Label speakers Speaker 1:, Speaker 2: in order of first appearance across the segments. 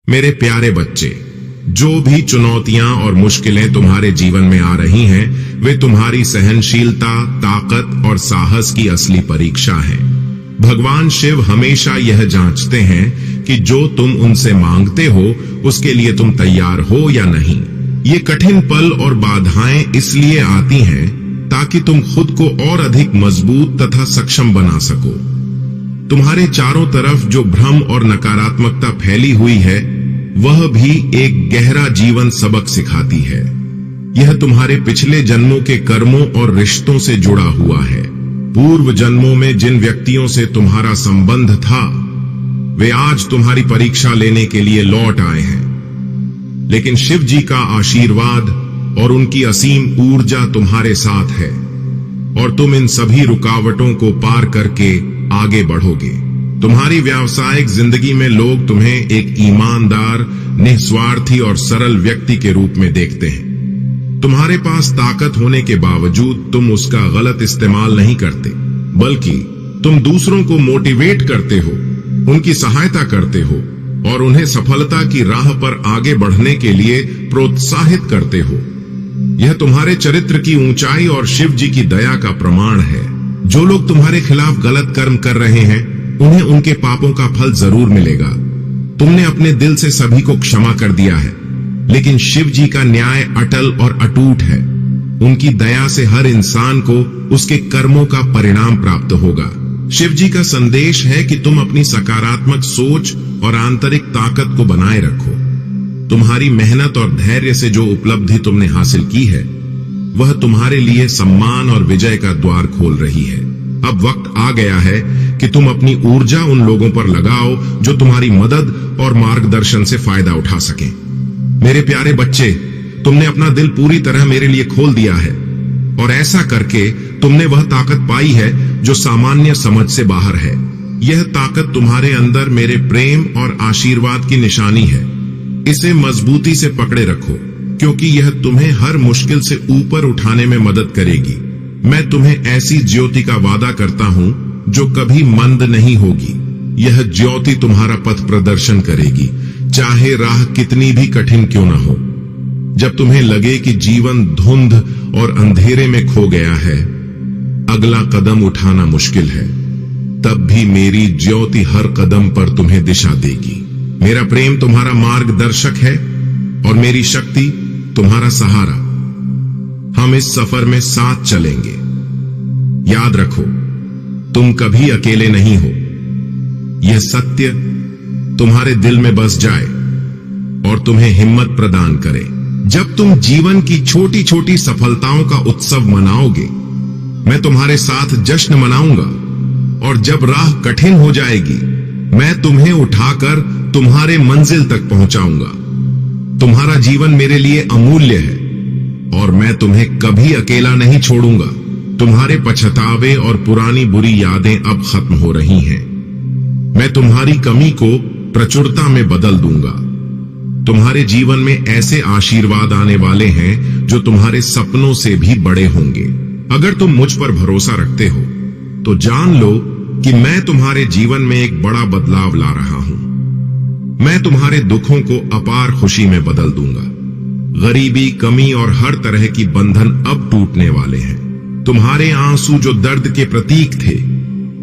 Speaker 1: मेरे प्यारे बच्चे, जो भी चुनौतियां और मुश्किलें तुम्हारे जीवन में आ रही हैं, वे तुम्हारी सहनशीलता, ताकत और साहस की असली परीक्षा है। भगवान शिव हमेशा यह जांचते हैं कि जो तुम उनसे मांगते हो उसके लिए तुम तैयार हो या नहीं। ये कठिन पल और बाधाएं इसलिए आती हैं ताकि तुम खुद को और अधिक मजबूत तथा सक्षम बना सको। तुम्हारे चारों तरफ जो भ्रम और नकारात्मकता फैली हुई है, वह भी एक गहरा जीवन सबक सिखाती है। यह तुम्हारे पिछले जन्मों के कर्मों और रिश्तों से जुड़ा हुआ है। पूर्व जन्मों में जिन व्यक्तियों से तुम्हारा संबंध था, वे आज तुम्हारी परीक्षा लेने के लिए लौट आए हैं। लेकिन शिव जी का आशीर्वाद और उनकी असीम ऊर्जा तुम्हारे साथ है और तुम इन सभी रुकावटों को पार करके आगे बढ़ोगे। तुम्हारी व्यावसायिक जिंदगी में लोग तुम्हें एक ईमानदार, निस्वार्थी और सरल व्यक्ति के रूप में देखते हैं। तुम्हारे पास ताकत होने के बावजूद तुम उसका गलत इस्तेमाल नहीं करते, बल्कि तुम दूसरों को मोटिवेट करते हो, उनकी सहायता करते हो और उन्हें सफलता की राह पर आगे बढ़ने के लिए प्रोत्साहित करते हो। यह तुम्हारे चरित्र की ऊंचाई और शिव जी की दया का प्रमाण है। जो लोग तुम्हारे खिलाफ गलत कर्म कर रहे हैं, उन्हें उनके पापों का फल जरूर मिलेगा। तुमने अपने दिल से सभी को क्षमा कर दिया है, लेकिन शिव जी का न्याय अटल और अटूट है। उनकी दया से हर इंसान को उसके कर्मों का परिणाम प्राप्त होगा। शिव जी का संदेश है कि तुम अपनी सकारात्मक सोच और आंतरिक ताकत को बनाए रखो। तुम्हारी मेहनत और धैर्य से जो उपलब्धि तुमने हासिल की है, वह तुम्हारे लिए सम्मान और विजय का द्वार खोल रही है। अब वक्त आ गया है कि तुम अपनी ऊर्जा उन लोगों पर लगाओ जो तुम्हारी मदद और मार्गदर्शन से फायदा उठा सकें। मेरे प्यारे बच्चे, तुमने अपना दिल पूरी तरह मेरे लिए खोल दिया है और ऐसा करके तुमने वह ताकत पाई है जो सामान्य समझ से बाहर है। यह ताकत तुम्हारे अंदर मेरे प्रेम और आशीर्वाद की निशानी है। इसे मजबूती से पकड़े रखो, क्योंकि यह तुम्हें हर मुश्किल से ऊपर उठाने में मदद करेगी। मैं तुम्हें ऐसी ज्योति का वादा करता हूं जो कभी मंद नहीं होगी। यह ज्योति तुम्हारा पथ प्रदर्शन करेगी, चाहे राह कितनी भी कठिन क्यों न हो। जब तुम्हें लगे कि जीवन धुंध और अंधेरे में खो गया है, अगला कदम उठाना मुश्किल है, तब भी मेरी ज्योति हर कदम पर तुम्हें दिशा देगी। मेरा प्रेम तुम्हारा मार्गदर्शक है और मेरी शक्ति तुम्हारा सहारा। हम इस सफर में साथ चलेंगे। याद रखो, तुम कभी अकेले नहीं हो। यह सत्य तुम्हारे दिल में बस जाए और तुम्हें हिम्मत प्रदान करे। जब तुम जीवन की छोटी छोटी सफलताओं का उत्सव मनाओगे, मैं तुम्हारे साथ जश्न मनाऊंगा और जब राह कठिन हो जाएगी, मैं तुम्हें उठाकर तुम्हारे मंजिल तक पहुंचाऊंगा। तुम्हारा जीवन मेरे लिए अमूल्य है और मैं तुम्हें कभी अकेला नहीं छोड़ूंगा। तुम्हारे पछतावे और पुरानी बुरी यादें अब खत्म हो रही हैं। मैं तुम्हारी कमी को प्रचुरता में बदल दूंगा। तुम्हारे जीवन में ऐसे आशीर्वाद आने वाले हैं जो तुम्हारे सपनों से भी बड़े होंगे। अगर तुम मुझ पर भरोसा रखते हो तो जान लो कि मैं तुम्हारे जीवन में एक बड़ा बदलाव ला रहा हूं। मैं तुम्हारे दुखों को अपार खुशी में बदल दूंगा। गरीबी, कमी और हर तरह की बंधन अब टूटने वाले हैं। तुम्हारे आंसू जो दर्द के प्रतीक थे,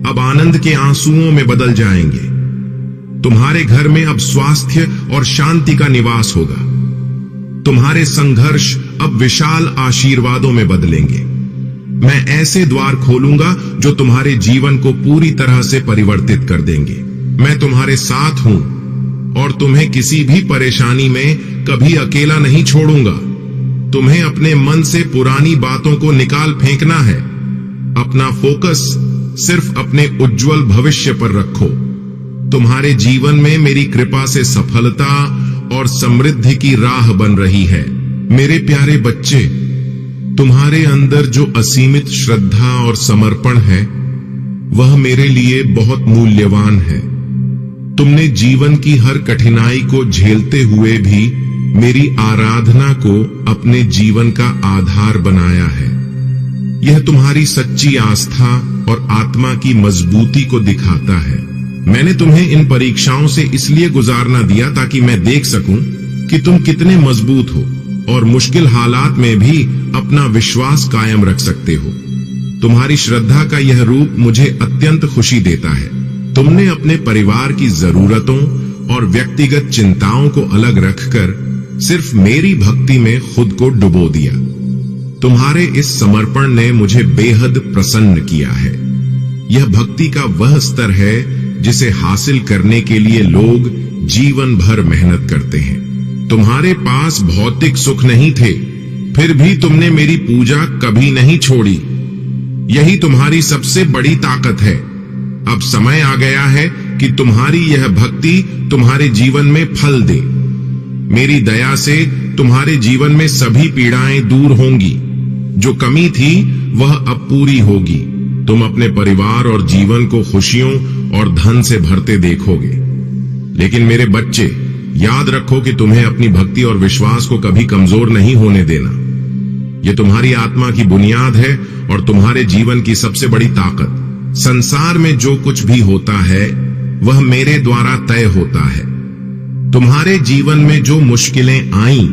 Speaker 1: अब आनंद के आंसुओं में बदल जाएंगे। तुम्हारे घर में अब स्वास्थ्य और शांति का निवास होगा। तुम्हारे संघर्ष अब विशाल आशीर्वादों में बदलेंगे। मैं ऐसे द्वार खोलूंगा जो तुम्हारे जीवन को पूरी तरह से परिवर्तित कर देंगे। मैं तुम्हारे साथ हूं और तुम्हें किसी भी परेशानी में कभी अकेला नहीं छोड़ूंगा। तुम्हें अपने मन से पुरानी बातों को निकाल फेंकना है। अपना फोकस सिर्फ अपने उज्जवल भविष्य पर रखो। तुम्हारे जीवन में मेरी कृपा से सफलता और समृद्धि की राह बन रही है। मेरे प्यारे बच्चे, तुम्हारे अंदर जो असीमित श्रद्धा और समर्पण है, वह मेरे लिए बहुत मूल्यवान है। तुमने जीवन की हर कठिनाई को झेलते हुए भी मेरी आराधना को अपने जीवन का आधार बनाया है। यह तुम्हारी सच्ची आस्था और आत्मा की मजबूती को दिखाता है। मैंने तुम्हें इन परीक्षाओं से इसलिए गुजारना दिया ताकि मैं देख सकूं कि तुम कितने मजबूत हो और मुश्किल हालात में भी अपना विश्वास कायम रख सकते हो। तुम्हारी श्रद्धा का यह रूप मुझे अत्यंत खुशी देता है। तुमने अपने परिवार की जरूरतों और व्यक्तिगत चिंताओं को अलग रखकर सिर्फ मेरी भक्ति में खुद को डुबो दिया। तुम्हारे इस समर्पण ने मुझे बेहद प्रसन्न किया है। यह भक्ति का वह स्तर है जिसे हासिल करने के लिए लोग जीवन भर मेहनत करते हैं। तुम्हारे पास भौतिक सुख नहीं थे, फिर भी तुमने मेरी पूजा कभी नहीं छोड़ी। यही तुम्हारी सबसे बड़ी ताकत है। अब समय आ गया है कि तुम्हारी यह भक्ति तुम्हारे जीवन में फल दे। मेरी दया से तुम्हारे जीवन में सभी पीड़ाएं दूर होंगी। जो कमी थी वह अब पूरी होगी। तुम अपने परिवार और जीवन को खुशियों और धन से भरते देखोगे। लेकिन मेरे बच्चे, याद रखो कि तुम्हें अपनी भक्ति और विश्वास को कभी कमजोर नहीं होने देना। यह तुम्हारी आत्मा की बुनियाद है और तुम्हारे जीवन की सबसे बड़ी ताकत। संसार में जो कुछ भी होता है वह मेरे द्वारा तय होता है। तुम्हारे जीवन में जो मुश्किलें आईं,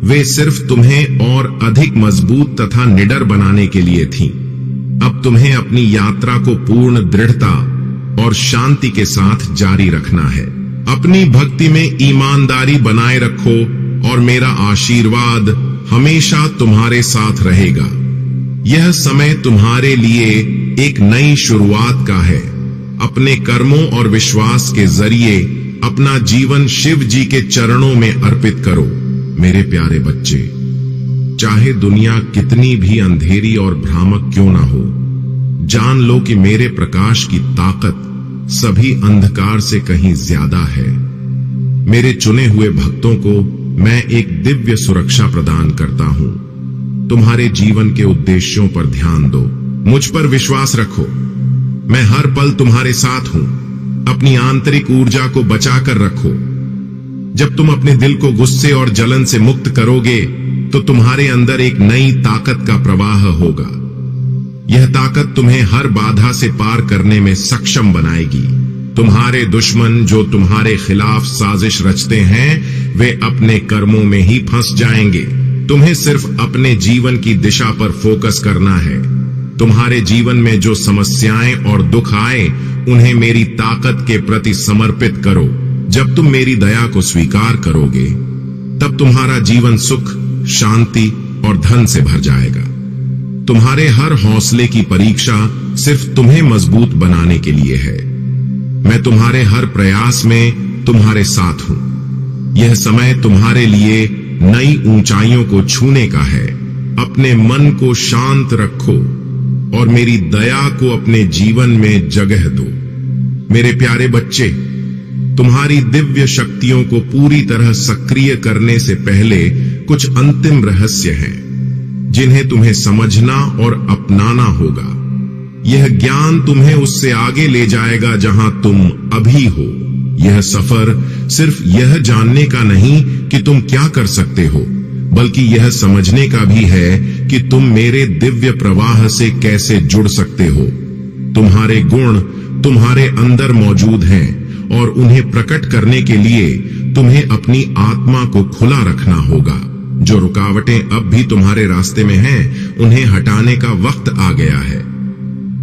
Speaker 1: वे सिर्फ तुम्हें और अधिक मजबूत तथा निडर बनाने के लिए थीं। अब तुम्हें अपनी यात्रा को पूर्ण दृढ़ता और शांति के साथ जारी रखना है। अपनी भक्ति में ईमानदारी बनाए रखो और मेरा आशीर्वाद हमेशा तुम्हारे साथ रहेगा। यह समय तुम्हारे लिए एक नई शुरुआत का है। अपने कर्मों और विश्वास के जरिए अपना जीवन शिव जी के चरणों में अर्पित करो। मेरे प्यारे बच्चे, चाहे दुनिया कितनी भी अंधेरी और भ्रामक क्यों ना हो, जान लो कि मेरे प्रकाश की ताकत सभी अंधकार से कहीं ज्यादा है। मेरे चुने हुए भक्तों को मैं एक दिव्य सुरक्षा प्रदान करता हूं। तुम्हारे जीवन के उद्देश्यों पर ध्यान दो, मुझ पर विश्वास रखो। मैं हर पल तुम्हारे साथ हूं। अपनी आंतरिक ऊर्जा को बचाकर रखो। जब तुम अपने दिल को गुस्से और जलन से मुक्त करोगे तो तुम्हारे अंदर एक नई ताकत का प्रवाह होगा। यह ताकत तुम्हें हर बाधा से पार करने में सक्षम बनाएगी। तुम्हारे दुश्मन जो तुम्हारे खिलाफ साजिश रचते हैं, वे अपने कर्मों में ही फंस जाएंगे। तुम्हें सिर्फ अपने जीवन की दिशा पर फोकस करना है। तुम्हारे जीवन में जो समस्याएं और दुख आए, उन्हें मेरी ताकत के प्रति समर्पित करो। जब तुम मेरी दया को स्वीकार करोगे, तब तुम्हारा जीवन सुख, शांति और धन से भर जाएगा। तुम्हारे हर हौसले की परीक्षा सिर्फ तुम्हें मजबूत बनाने के लिए है। मैं तुम्हारे हर प्रयास में तुम्हारे साथ हूं। यह समय तुम्हारे लिए नई ऊंचाइयों को छूने का है। अपने मन को शांत रखो और मेरी दया को अपने जीवन में जगह दो। मेरे प्यारे बच्चे, तुम्हारी दिव्य शक्तियों को पूरी तरह सक्रिय करने से पहले कुछ अंतिम रहस्य हैं जिन्हें तुम्हें समझना और अपनाना होगा। यह ज्ञान तुम्हें उससे आगे ले जाएगा जहां तुम अभी हो। यह सफर सिर्फ यह जानने का नहीं कि तुम क्या कर सकते हो, बल्कि यह समझने का भी है कि तुम मेरे दिव्य प्रवाह से कैसे जुड़ सकते हो। तुम्हारे गुण तुम्हारे अंदर मौजूद हैं और उन्हें प्रकट करने के लिए तुम्हें अपनी आत्मा को खुला रखना होगा। जो रुकावटें अब भी तुम्हारे रास्ते में हैं, उन्हें हटाने का वक्त आ गया है।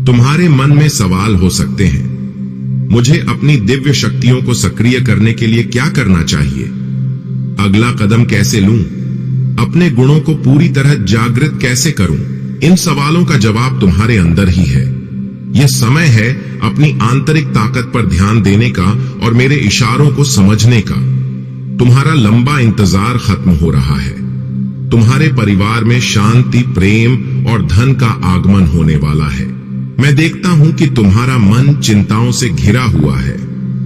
Speaker 1: तुम्हारे मन में सवाल हो सकते हैं, मुझे अपनी दिव्य शक्तियों को सक्रिय करने के लिए क्या करना चाहिए? अगला कदम कैसे लूं? अपने गुणों को पूरी तरह जागृत कैसे करूं? इन सवालों का जवाब तुम्हारे अंदर ही है। यह समय है अपनी आंतरिक ताकत पर ध्यान देने का और मेरे इशारों को समझने का। तुम्हारा लंबा इंतजार खत्म हो रहा है। तुम्हारे परिवार में शांति, प्रेम और धन का आगमन होने वाला है। मैं देखता हूं कि तुम्हारा मन चिंताओं से घिरा हुआ है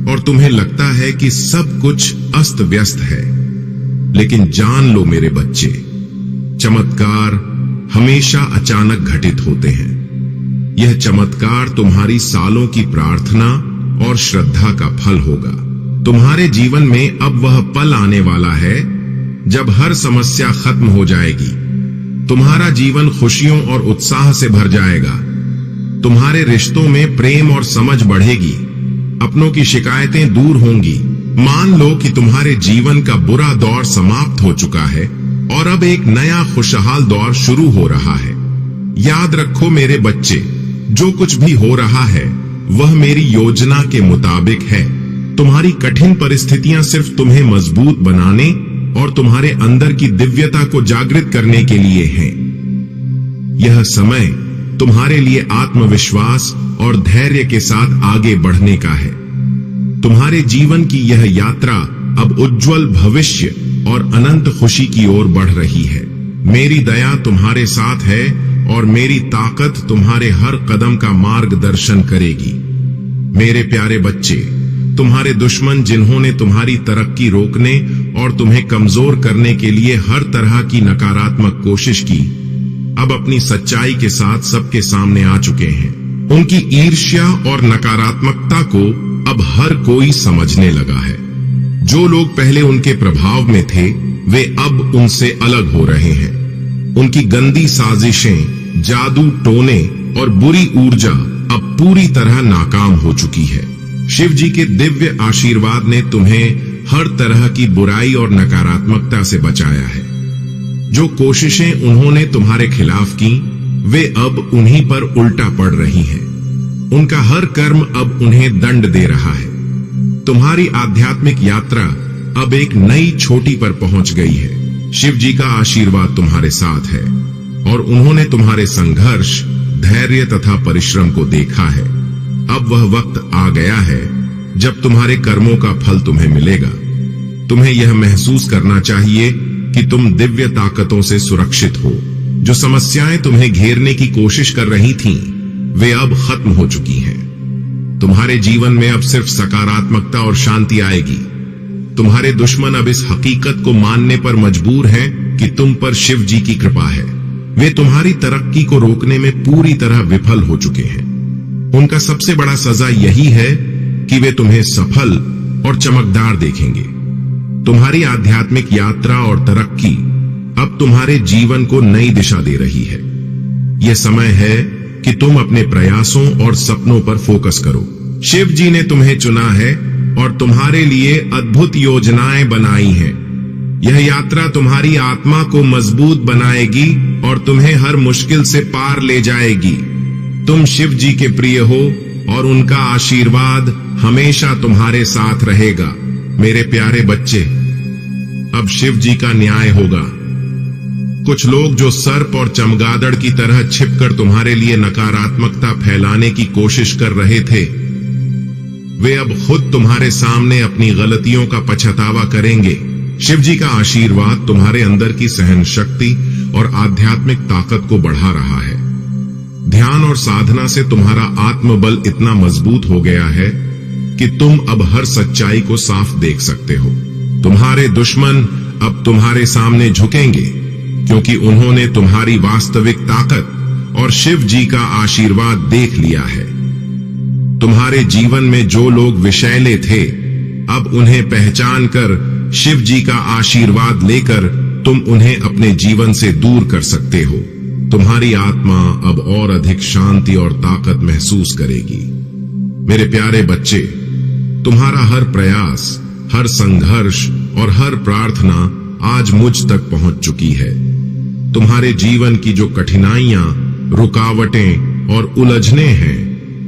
Speaker 1: और तुम्हें लगता है कि सब कुछ अस्त व्यस्त है। लेकिन जान लो मेरे बच्चे, चमत्कार हमेशा अचानक घटित होते हैं। यह चमत्कार तुम्हारी सालों की प्रार्थना और श्रद्धा का फल होगा। तुम्हारे जीवन में अब वह पल आने वाला है जब हर समस्या खत्म हो जाएगी। तुम्हारा जीवन खुशियों और उत्साह से भर जाएगा। तुम्हारे रिश्तों में प्रेम और समझ बढ़ेगी अपनों की शिकायतें दूर होंगी। मान लो कि तुम्हारे जीवन का बुरा दौर समाप्त हो चुका है और अब एक नया खुशहाल दौर शुरू हो रहा है। याद रखो मेरे बच्चे, जो कुछ भी हो रहा है वह मेरी योजना के मुताबिक है। तुम्हारी कठिन परिस्थितियां सिर्फ तुम्हें मजबूत बनाने और तुम्हारे अंदर की दिव्यता को जागृत करने के लिए हैं। यह समय तुम्हारे लिए आत्मविश्वास और धैर्य के साथ आगे बढ़ने का है। तुम्हारे जीवन की यह यात्रा अब उज्जवल भविष्य और अनंत खुशी की ओर बढ़ रही है। मेरी दया तुम्हारे साथ है और मेरी ताकत तुम्हारे हर कदम का मार्गदर्शन करेगी। मेरे प्यारे बच्चे, तुम्हारे दुश्मन जिन्होंने तुम्हारी तरक्की रोकने और तुम्हें कमजोर करने के लिए हर तरह की नकारात्मक कोशिश की, अब अपनी सच्चाई के साथ सबके सामने आ चुके हैं। उनकी ईर्ष्या और नकारात्मकता को अब हर कोई समझने लगा है। जो लोग पहले उनके प्रभाव में थे वे अब उनसे अलग हो रहे हैं। उनकी गंदी साजिशें, जादू टोने और बुरी ऊर्जा अब पूरी तरह नाकाम हो चुकी है। शिव जी के दिव्य आशीर्वाद ने तुम्हें हर तरह की बुराई और नकारात्मकता से बचाया है। जो कोशिशें उन्होंने तुम्हारे खिलाफ की वे अब उन्हीं पर उल्टा पड़ रही हैं। उनका हर कर्म अब उन्हें दंड दे रहा है। तुम्हारी आध्यात्मिक यात्रा अब एक नई चोटी पर पहुंच गई है। शिव जी का आशीर्वाद तुम्हारे साथ है और उन्होंने तुम्हारे संघर्ष, धैर्य तथा परिश्रम को देखा है। अब वह वक्त आ गया है जब तुम्हारे कर्मों का फल तुम्हें मिलेगा। तुम्हें यह महसूस करना चाहिए कि तुम दिव्य ताकतों से सुरक्षित हो। जो समस्याएं तुम्हें घेरने की कोशिश कर रही थीं, वे अब खत्म हो चुकी हैं। तुम्हारे जीवन में अब सिर्फ सकारात्मकता और शांति आएगी। तुम्हारे दुश्मन अब इस हकीकत को मानने पर मजबूर हैं कि तुम पर शिव जी की कृपा है। वे तुम्हारी तरक्की को रोकने में पूरी तरह विफल हो चुके हैं। उनका सबसे बड़ा सजा यही है कि वे तुम्हें सफल और चमकदार देखेंगे। तुम्हारी आध्यात्मिक यात्रा और तरक्की अब तुम्हारे जीवन को नई दिशा दे रही है। यह समय है कि तुम अपने प्रयासों और सपनों पर फोकस करो। शिव जी ने तुम्हें चुना है और तुम्हारे लिए अद्भुत योजनाएं बनाई हैं। यह यात्रा तुम्हारी आत्मा को मजबूत बनाएगी और तुम्हें हर मुश्किल से पार ले जाएगी। तुम शिव जी के प्रिय हो और उनका आशीर्वाद हमेशा तुम्हारे साथ रहेगा। मेरे प्यारे बच्चे, अब शिव जी का न्याय होगा। कुछ लोग जो सर्प और चमगादड़ की तरह छिपकर तुम्हारे लिए नकारात्मकता फैलाने की कोशिश कर रहे थे, वे अब खुद तुम्हारे सामने अपनी गलतियों का पछतावा करेंगे। शिव जी का आशीर्वाद तुम्हारे अंदर की सहन शक्ति और आध्यात्मिक ताकत को बढ़ा रहा है। ध्यान और साधना से तुम्हारा आत्मबल इतना मजबूत हो गया है कि तुम अब हर सच्चाई को साफ देख सकते हो। तुम्हारे दुश्मन अब तुम्हारे सामने झुकेंगे क्योंकि उन्होंने तुम्हारी वास्तविक ताकत और शिव जी का आशीर्वाद देख लिया है। तुम्हारे जीवन में जो लोग विषैले थे, अब उन्हें पहचान कर शिव जी का आशीर्वाद लेकर तुम उन्हें अपने जीवन से दूर कर सकते हो। तुम्हारी आत्मा अब और अधिक शांति और ताकत महसूस करेगी। मेरे प्यारे बच्चे, तुम्हारा हर प्रयास, हर संघर्ष और हर प्रार्थना आज मुझ तक पहुंच चुकी है। तुम्हारे जीवन की जो कठिनाइयां, रुकावटें और उलझने हैं,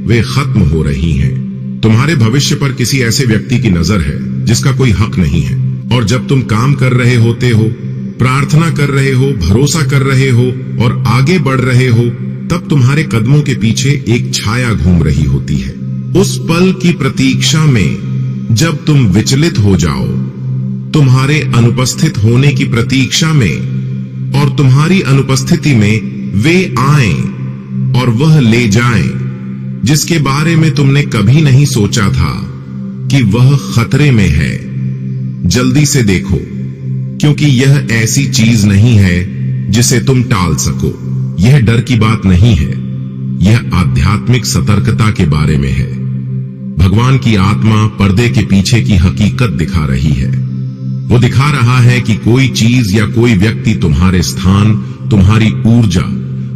Speaker 1: वे खत्म हो रही हैं। तुम्हारे भविष्य पर किसी ऐसे व्यक्ति की नजर है जिसका कोई हक नहीं है, और जब तुम काम कर रहे होते हो, प्रार्थना कर रहे हो, भरोसा कर रहे हो और आगे बढ़ रहे हो, तब तुम्हारे कदमों के पीछे एक छाया घूम रही होती है। उस पल की प्रतीक्षा में जब तुम विचलित हो जाओ, तुम्हारे अनुपस्थित होने की प्रतीक्षा में और तुम्हारी अनुपस्थिति में वे आएं और वह ले जाएं जिसके बारे में तुमने कभी नहीं सोचा था कि वह खतरे में है। जल्दी से देखो, क्योंकि यह ऐसी चीज नहीं है जिसे तुम टाल सको। यह डर की बात नहीं है, यह आध्यात्मिक सतर्कता के बारे में है। भगवान की आत्मा पर्दे के पीछे की हकीकत दिखा रही है। वो दिखा रहा है कि कोई चीज या कोई व्यक्ति तुम्हारे स्थान, तुम्हारी ऊर्जा,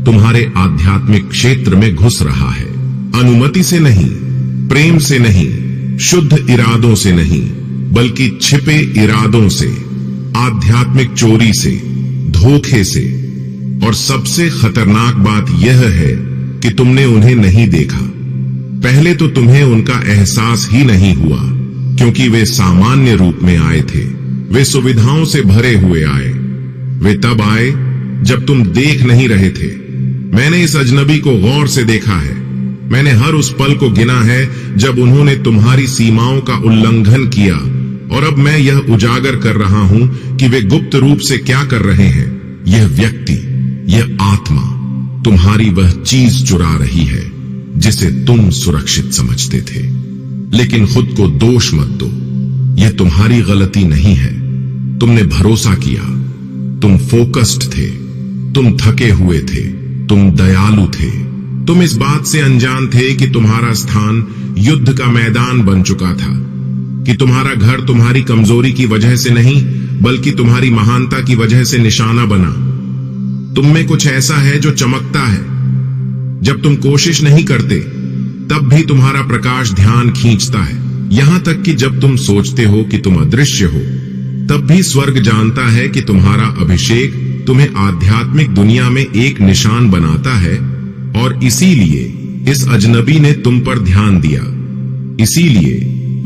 Speaker 1: तुम्हारे आध्यात्मिक क्षेत्र में घुस रहा है। अनुमति से नहीं, प्रेम से नहीं, शुद्ध इरादों से नहीं बल्कि छिपे इरादों से, आध्यात्मिक चोरी से, धोखे से। और सबसे खतरनाक बात यह है कि तुमने उन्हें नहीं देखा। पहले तो तुम्हें उनका एहसास ही नहीं हुआ, क्योंकि वे सामान्य रूप में आए थे। वे सुविधाओं से भरे हुए आए। वे तब आए जब तुम देख नहीं रहे थे। मैंने इस अजनबी को गौर से देखा है। मैंने हर उस पल को गिना है जब उन्होंने तुम्हारी सीमाओं का उल्लंघन किया, और अब मैं यह उजागर कर रहा हूं कि वे गुप्त रूप से क्या कर रहे हैं। यह व्यक्ति, यह आत्मा तुम्हारी वह चीज चुरा रही है जिसे तुम सुरक्षित समझते थे। लेकिन खुद को दोष मत दो, यह तुम्हारी गलती नहीं है। तुमने भरोसा किया, तुम फोकस्ड थे, तुम थके हुए थे, तुम दयालु थे। तुम इस बात से अनजान थे कि तुम्हारा स्थान युद्ध का मैदान बन चुका था, कि तुम्हारा घर तुम्हारी कमजोरी की वजह से नहीं बल्कि तुम्हारी महानता की वजह से निशाना बना। तुम में कुछ ऐसा है जो चमकता है। जब तुम कोशिश नहीं करते तब भी तुम्हारा प्रकाश ध्यान खींचता है। यहां तक कि जब तुम सोचते हो कि तुम अदृश्य हो, तब भी स्वर्ग जानता है कि तुम्हारा अभिषेक तुम्हें आध्यात्मिक दुनिया में एक निशान बनाता है। और इसीलिए इस अजनबी ने तुम पर ध्यान दिया। इसीलिए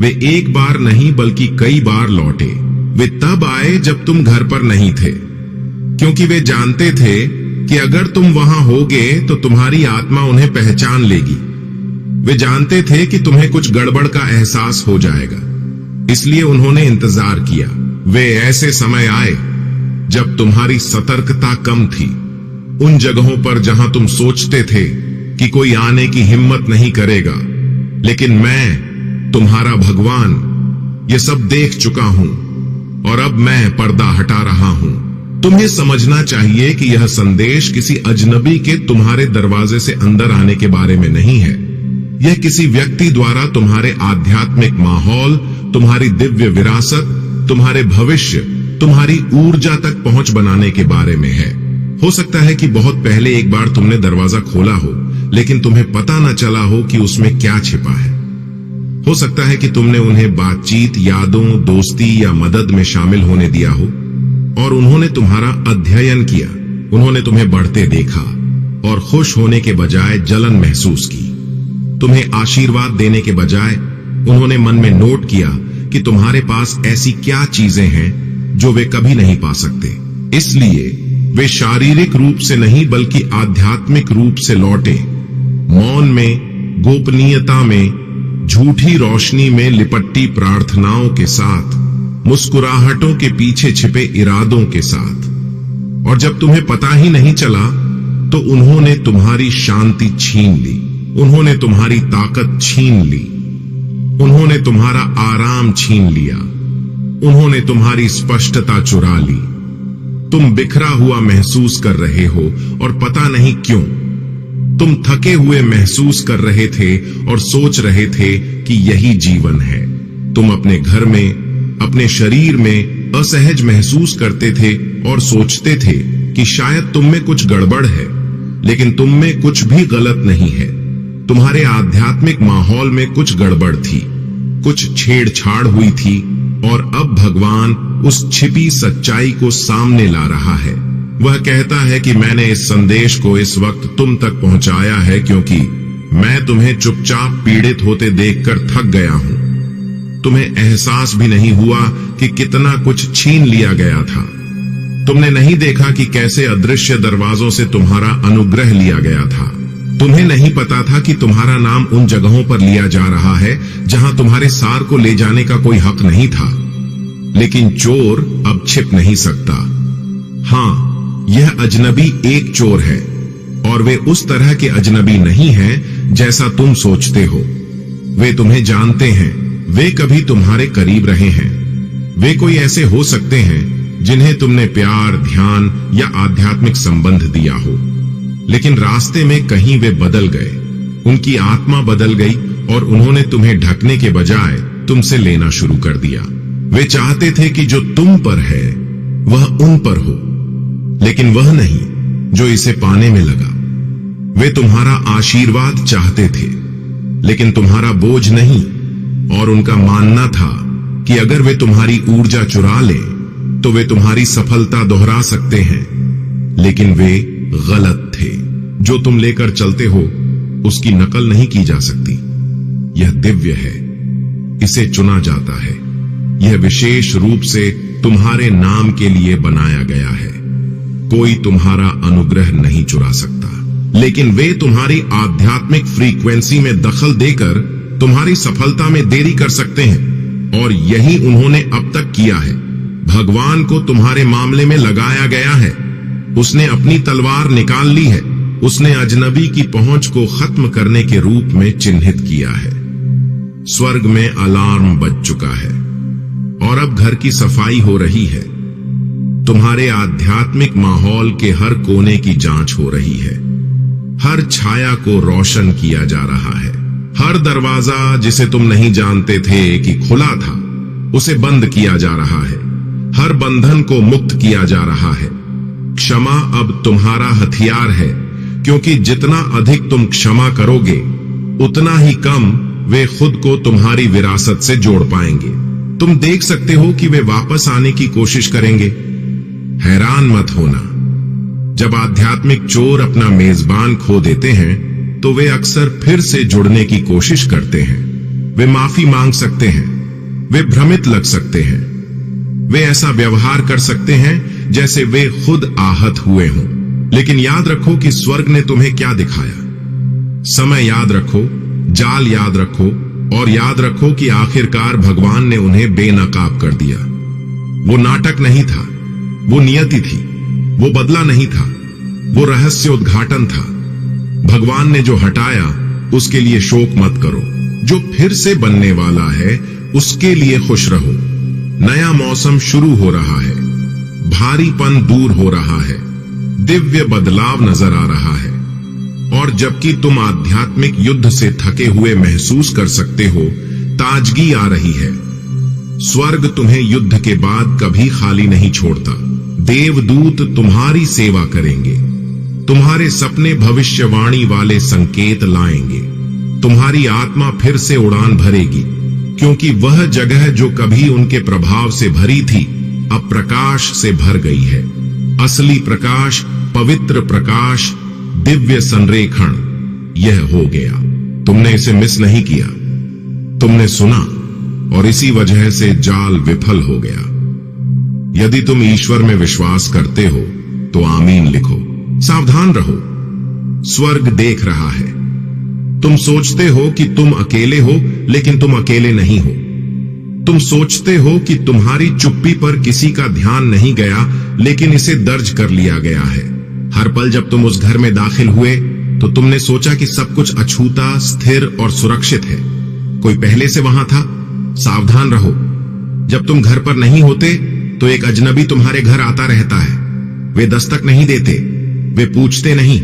Speaker 1: वे एक बार नहीं बल्कि कई बार लौटे। वे तब आए जब तुम घर पर नहीं थे, क्योंकि वे जानते थे कि अगर तुम वहां होगे तो तुम्हारी आत्मा उन्हें पहचान लेगी। वे जानते थे कि तुम्हें कुछ गड़बड़ का एहसास हो जाएगा, इसलिए उन्होंने इंतजार किया। वे ऐसे समय आए जब तुम्हारी सतर्कता कम थी, उन जगहों पर जहां तुम सोचते थे कि कोई आने की हिम्मत नहीं करेगा। लेकिन मैं, तुम्हारा भगवान, ये सब देख चुका हूं और अब मैं पर्दा हटा रहा हूं। तुम्हें समझना चाहिए कि यह संदेश किसी अजनबी के तुम्हारे दरवाजे से अंदर आने के बारे में नहीं है। यह किसी व्यक्ति द्वारा तुम्हारे आध्यात्मिक माहौल, तुम्हारी दिव्य विरासत, तुम्हारे भविष्य, तुम्हारी ऊर्जा तक पहुंच बनाने के बारे में है। हो सकता है कि बहुत पहले एक बार तुमने दरवाजा खोला हो, लेकिन तुम्हें पता न चला हो कि उसमें क्या छिपा है। हो सकता है कि तुमने उन्हें बातचीत, यादों, दोस्ती या मदद में शामिल होने दिया हो, और उन्होंने तुम्हारा अध्ययन किया। उन्होंने तुम्हें बढ़ते देखा और खुश होने के बजाय जलन महसूस की। तुम्हें आशीर्वाद देने के बजाय उन्होंने मन में नोट किया कि तुम्हारे पास ऐसी क्या चीजें हैं जो वे कभी नहीं पा सकते। इसलिए वे शारीरिक रूप से नहीं बल्कि आध्यात्मिक रूप से लौटे, मौन में, गोपनीयता में, झूठी रोशनी में लिपटी प्रार्थनाओं के साथ, मुस्कुराहटों के पीछे छिपे इरादों के साथ। और जब तुम्हें पता ही नहीं चला तो उन्होंने तुम्हारी शांति छीन ली, उन्होंने तुम्हारी ताकत छीन ली, उन्होंने तुम्हारा आराम छीन लिया, उन्होंने तुम्हारी स्पष्टता चुरा ली। तुम बिखरा हुआ महसूस कर रहे हो और पता नहीं क्यों। तुम थके हुए महसूस कर रहे थे और सोच रहे थे कि यही जीवन है। तुम अपने घर में, अपने शरीर में असहज महसूस करते थे और सोचते थे कि शायद तुम में कुछ गड़बड़ है, लेकिन तुम में कुछ भी गलत नहीं है। तुम्हारे आध्यात्मिक माहौल में कुछ गड़बड़ थी, कुछ छेड़छाड़ हुई थी, और अब भगवान उस छिपी सच्चाई को सामने ला रहा है। वह कहता है कि मैंने इस संदेश को इस वक्त तुम तक पहुंचाया है क्योंकि मैं तुम्हें चुपचाप पीड़ित होते देखकर थक गया हूं। तुम्हें एहसास भी नहीं हुआ कि कितना कुछ छीन लिया गया था। तुमने नहीं देखा कि कैसे अदृश्य दरवाजों से तुम्हारा अनुग्रह लिया गया था। तुम्हें नहीं पता था कि तुम्हारा नाम उन जगहों पर लिया जा रहा है जहां तुम्हारे सार को ले जाने का कोई हक नहीं था। लेकिन चोर अब छिप नहीं सकता। हां, यह अजनबी एक चोर है, और वे उस तरह के अजनबी नहीं हैं जैसा तुम सोचते हो। वे तुम्हें जानते हैं, वे कभी तुम्हारे करीब रहे हैं। वे कोई ऐसे हो सकते हैं जिन्हें तुमने प्यार, ध्यान या आध्यात्मिक संबंध दिया हो, लेकिन रास्ते में कहीं वे बदल गए। उनकी आत्मा बदल गई और उन्होंने तुम्हें ढकने के बजाय तुमसे लेना शुरू कर दिया। वे चाहते थे कि जो तुम पर है वह उन पर हो, लेकिन वह नहीं जो इसे पाने में लगा। वे तुम्हारा आशीर्वाद चाहते थे, लेकिन तुम्हारा बोझ नहीं। और उनका मानना था कि अगर वे तुम्हारी ऊर्जा चुरा लें तो वे तुम्हारी सफलता दोहरा सकते हैं, लेकिन वे गलत थे। जो तुम लेकर चलते हो उसकी नकल नहीं की जा सकती। यह दिव्य है, इसे चुना जाता है। यह विशेष रूप से तुम्हारे नाम के लिए बनाया गया है। कोई तुम्हारा अनुग्रह नहीं चुरा सकता, लेकिन वे तुम्हारी आध्यात्मिक फ्रीक्वेंसी में दखल देकर तुम्हारी सफलता में देरी कर सकते हैं, और यही उन्होंने अब तक किया है। भगवान को तुम्हारे मामले में लगाया गया है। उसने अपनी तलवार निकाल ली है। उसने अजनबी की पहुंच को खत्म करने के रूप में चिन्हित किया है। स्वर्ग में अलार्म बज चुका है और अब घर की सफाई हो रही है। तुम्हारे आध्यात्मिक माहौल के हर कोने की जांच हो रही है। हर छाया को रोशन किया जा रहा है। हर दरवाजा जिसे तुम नहीं जानते थे कि खुला था, उसे बंद किया जा रहा है। हर बंधन को मुक्त किया जा रहा है। क्षमा अब तुम्हारा हथियार है, क्योंकि जितना अधिक तुम क्षमा करोगे उतना ही कम वे खुद को तुम्हारी विरासत से जोड़ पाएंगे। तुम देख सकते हो कि वे वापस आने की कोशिश करेंगे। हैरान मत होना, जब आध्यात्मिक चोर अपना मेजबान खो देते हैं तो वे अक्सर फिर से जुड़ने की कोशिश करते हैं। वे माफी मांग सकते हैं, वे भ्रमित लग सकते हैं, वे ऐसा व्यवहार कर सकते हैं जैसे वे खुद आहत हुए हों। लेकिन याद रखो कि स्वर्ग ने तुम्हें क्या दिखाया। समय याद रखो, जाल याद रखो, और याद रखो कि आखिरकार भगवान ने उन्हें बेनकाब कर दिया। वो नाटक नहीं था, वो नियति थी। वो बदला नहीं था, वो रहस्य उद्घाटन था। भगवान ने जो हटाया उसके लिए शोक मत करो। जो फिर से बनने वाला है उसके लिए खुश रहो। नया मौसम शुरू हो रहा है। भारीपन दूर हो रहा है। दिव्य बदलाव नजर आ रहा है। और जबकि तुम आध्यात्मिक युद्ध से थके हुए महसूस कर सकते हो, ताजगी आ रही है। स्वर्ग तुम्हें युद्ध के बाद कभी खाली नहीं छोड़ता। देवदूत तुम्हारी सेवा करेंगे। तुम्हारे सपने भविष्यवाणी वाले संकेत लाएंगे। तुम्हारी आत्मा फिर से उड़ान भरेगी, क्योंकि वह जगह जो कभी उनके प्रभाव से भरी थी अब प्रकाश से भर गई है। असली प्रकाश, पवित्र प्रकाश, दिव्य संरेखण, यह हो गया। तुमने इसे मिस नहीं किया, तुमने सुना, और इसी वजह से जाल विफल हो गया। यदि तुम ईश्वर में विश्वास करते हो तो आमीन लिखो। सावधान रहो, स्वर्ग देख रहा है। तुम सोचते हो कि तुम अकेले हो, लेकिन तुम अकेले नहीं हो। तुम सोचते हो कि तुम्हारी चुप्पी पर किसी का ध्यान नहीं गया, लेकिन इसे दर्ज कर लिया गया है। हर पल जब तुम उस घर में दाखिल हुए तो तुमने सोचा कि सब कुछ अछूता, स्थिर और सुरक्षित है। कोई पहले से वहां था। सावधान रहो, जब तुम घर पर नहीं होते तो एक अजनबी तुम्हारे घर आता रहता है। वे दस्तक नहीं देते, वे पूछते नहीं,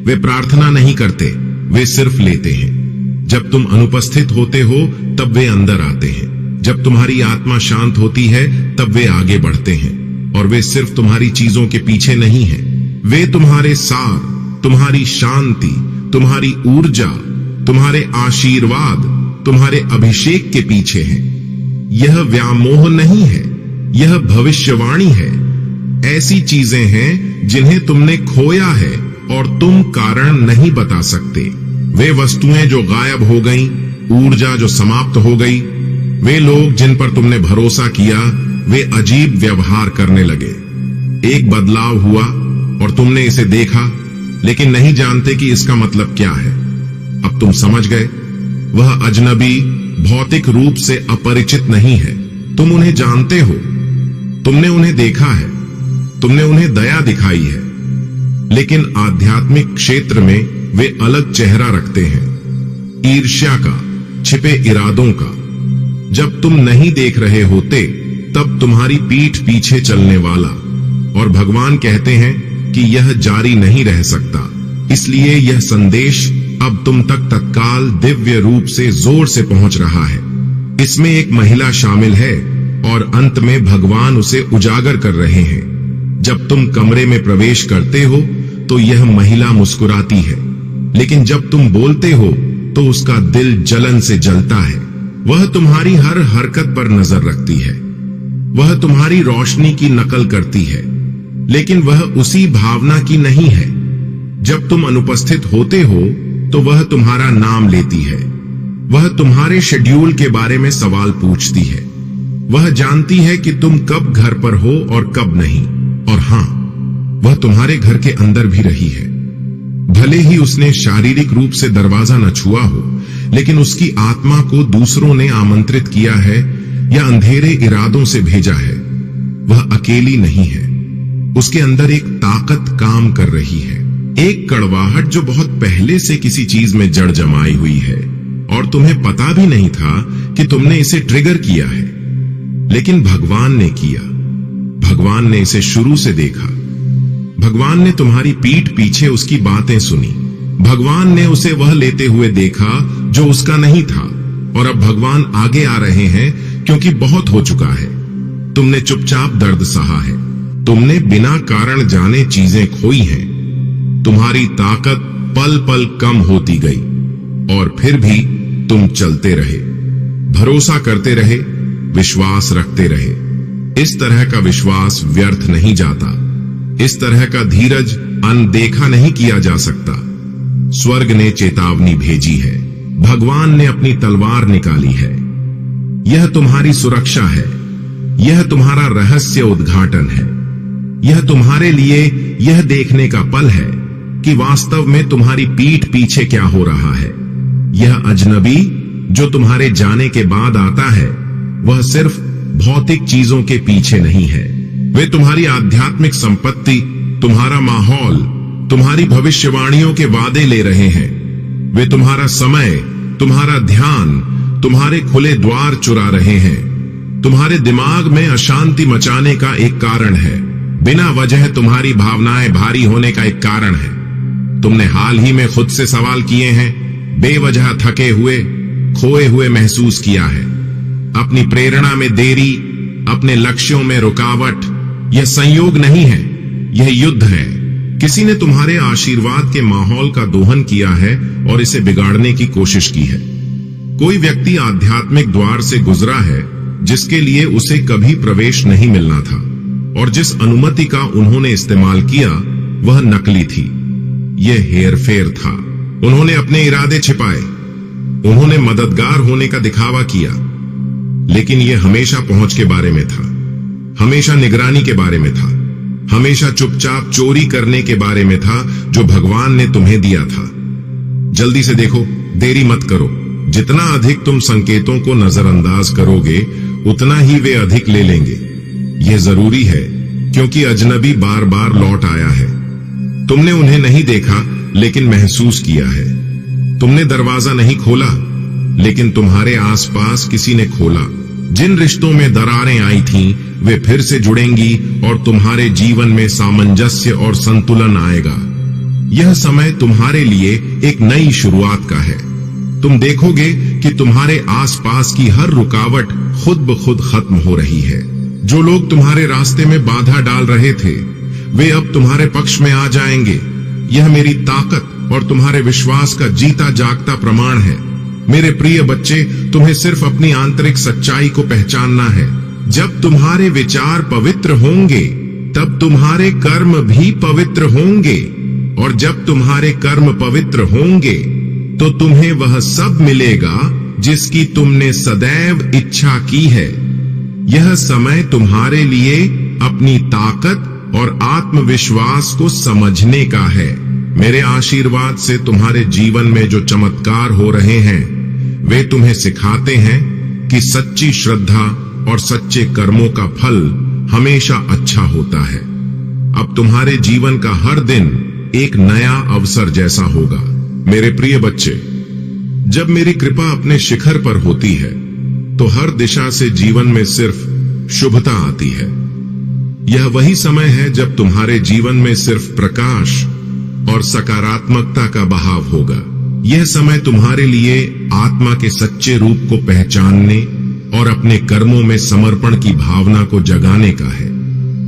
Speaker 1: वे प्रार्थना नहीं करते, वे सिर्फ लेते हैं। जब तुम अनुपस्थित होते हो तब वे अंदर आते हैं। जब तुम्हारी आत्मा शांत होती है तब वे आगे बढ़ते हैं। और वे सिर्फ तुम्हारी चीजों के पीछे नहीं हैं, वे तुम्हारे सार, तुम्हारी शांति, तुम्हारी ऊर्जा, तुम्हारे आशीर्वाद, तुम्हारे अभिषेक के पीछे हैं। यह व्यामोह नहीं है, यह भविष्यवाणी है। ऐसी चीजें हैं जिन्हें तुमने खोया है और तुम कारण नहीं बता सकते। वे वस्तुएं जो गायब हो गईं, ऊर्जा जो समाप्त हो गई, वे लोग जिन पर तुमने भरोसा किया, वे अजीब व्यवहार करने लगे। एक बदलाव हुआ और तुमने इसे देखा, लेकिन नहीं जानते कि इसका मतलब क्या है। अब तुम समझ गए, वह अजनबी भौतिक रूप से अपरिचित नहीं है। तुम उन्हें जानते हो, तुमने उन्हें देखा है, तुमने उन्हें दया दिखाई है, लेकिन आध्यात्मिक क्षेत्र में वे अलग चेहरा रखते हैं। ईर्ष्या का, छिपे इरादों का। जब तुम नहीं देख रहे होते तब तुम्हारी पीठ पीछे चलने वाला। और भगवान कहते हैं कि यह जारी नहीं रह सकता, इसलिए यह संदेश अब तुम तक तत्काल दिव्य रूप से जोर से पहुंच रहा है। इसमें एक महिला शामिल है और अंत में भगवान उसे उजागर कर रहे हैं। जब तुम कमरे में प्रवेश करते हो तो यह महिला मुस्कुराती है, लेकिन जब तुम बोलते हो तो उसका दिल जलन से जलता है। वह तुम्हारी हर हरकत पर नजर रखती है। वह तुम्हारी रोशनी की नकल करती है, लेकिन वह उसी भावना की नहीं है। जब तुम अनुपस्थित होते हो तो वह तुम्हारा नाम लेती है। वह तुम्हारे शेड्यूल के बारे में सवाल पूछती है। वह जानती है कि तुम कब घर पर हो और कब नहीं। और हां, वह तुम्हारे घर के अंदर भी रही है। भले ही उसने शारीरिक रूप से दरवाजा न छुआ हो, लेकिन उसकी आत्मा को दूसरों ने आमंत्रित किया है या अंधेरे इरादों से भेजा है। वह अकेली नहीं है। उसके अंदर एक ताकत काम कर रही है, एक कड़वाहट जो बहुत पहले से किसी चीज में जड़ जमाई हुई है और तुम्हें पता भी नहीं था कि तुमने इसे ट्रिगर किया है, लेकिन भगवान ने किया। भगवान ने इसे शुरू से देखा। भगवान ने तुम्हारी पीठ पीछे उसकी बातें सुनी। भगवान ने उसे वह लेते हुए देखा जो उसका नहीं था, और अब भगवान आगे आ रहे हैं क्योंकि बहुत हो चुका है। तुमने चुपचाप दर्द सहा है। तुमने बिना कारण जाने चीजें खोई हैं। तुम्हारी ताकत पल पल कम होती गई, और फिर भी तुम चलते रहे, भरोसा करते रहे, विश्वास रखते रहे। इस तरह का विश्वास व्यर्थ नहीं जाता। इस तरह का धीरज अनदेखा नहीं किया जा सकता। स्वर्ग ने चेतावनी भेजी है। भगवान ने अपनी तलवार निकाली है। यह तुम्हारी सुरक्षा है। यह तुम्हारा रहस्य उद्घाटन है। यह तुम्हारे लिए यह देखने का पल है कि वास्तव में तुम्हारी पीठ पीछे क्या हो रहा है। यह अजनबी जो तुम्हारे जाने के बाद आता है, वह सिर्फ भौतिक चीजों के पीछे नहीं है। वे तुम्हारी आध्यात्मिक संपत्ति, तुम्हारा माहौल, तुम्हारी भविष्यवाणियों के वादे ले रहे हैं। वे तुम्हारा समय, तुम्हारा ध्यान, तुम्हारे खुले द्वार चुरा रहे हैं। तुम्हारे दिमाग में अशांति मचाने का एक कारण है। बिना वजह तुम्हारी भावनाएं भारी होने का एक कारण है। तुमने हाल ही में खुद से सवाल किए हैं, बेवजह थके हुए, खोए हुए महसूस किया है। अपनी प्रेरणा में देरी, अपने लक्ष्यों में रुकावट। यह संयोग नहीं है, यह युद्ध है। किसी ने तुम्हारे आशीर्वाद के माहौल का दोहन किया है और इसे बिगाड़ने की कोशिश की है। कोई व्यक्ति आध्यात्मिक द्वार से गुजरा है जिसके लिए उसे कभी प्रवेश नहीं मिलना था, और जिस अनुमति का उन्होंने इस्तेमाल किया वह नकली थी। यह हेरफेर था। उन्होंने अपने इरादे छिपाए। उन्होंने मददगार होने का दिखावा किया, लेकिन यह हमेशा पहुंच के बारे में था, हमेशा निगरानी के बारे में था, हमेशा चुपचाप चोरी करने के बारे में था जो भगवान ने तुम्हें दिया था। जल्दी से देखो, देरी मत करो। जितना अधिक तुम संकेतों को नजरअंदाज करोगे, उतना ही वे अधिक ले लेंगे। यह जरूरी है क्योंकि अजनबी बार बार लौट आया है। तुमने उन्हें नहीं देखा, लेकिन महसूस किया है। तुमने दरवाजा नहीं खोला, लेकिन तुम्हारे आसपास किसी ने खोला। जिन रिश्तों में दरारें आई थीं, वे फिर से जुड़ेंगी और तुम्हारे जीवन में सामंजस्य और संतुलन आएगा। यह समय तुम्हारे लिए एक नई शुरुआत का है। तुम देखोगे कि तुम्हारे आसपास की हर रुकावट खुद ब खुद खत्म हो रही है। जो लोग तुम्हारे रास्ते में बाधा डाल रहे थे, वे अब तुम्हारे पक्ष में आ जाएंगे। यह मेरी ताकत और तुम्हारे विश्वास का जीता जागता प्रमाण है। मेरे प्रिय बच्चे, तुम्हें सिर्फ अपनी आंतरिक सच्चाई को पहचानना है। जब तुम्हारे विचार पवित्र होंगे, तब तुम्हारे कर्म भी पवित्र होंगे, और जब तुम्हारे कर्म पवित्र होंगे, तो तुम्हें वह सब मिलेगा जिसकी तुमने सदैव इच्छा की है। यह समय तुम्हारे लिए अपनी ताकत और आत्मविश्वास को समझने का है। मेरे आशीर्वाद से तुम्हारे जीवन में जो चमत्कार हो रहे हैं, वे तुम्हें सिखाते हैं कि सच्ची श्रद्धा और सच्चे कर्मों का फल हमेशा अच्छा होता है। अब तुम्हारे जीवन का हर दिन एक नया अवसर जैसा होगा। मेरे प्रिय बच्चे, जब मेरी कृपा अपने शिखर पर होती है, तो हर दिशा से जीवन में सिर्फ शुभता आती है। यह वही समय है जब तुम्हारे जीवन में सिर्फ प्रकाश और सकारात्मकता का बहाव होगा। यह समय तुम्हारे लिए आत्मा के सच्चे रूप को पहचानने और अपने कर्मों में समर्पण की भावना को जगाने का है।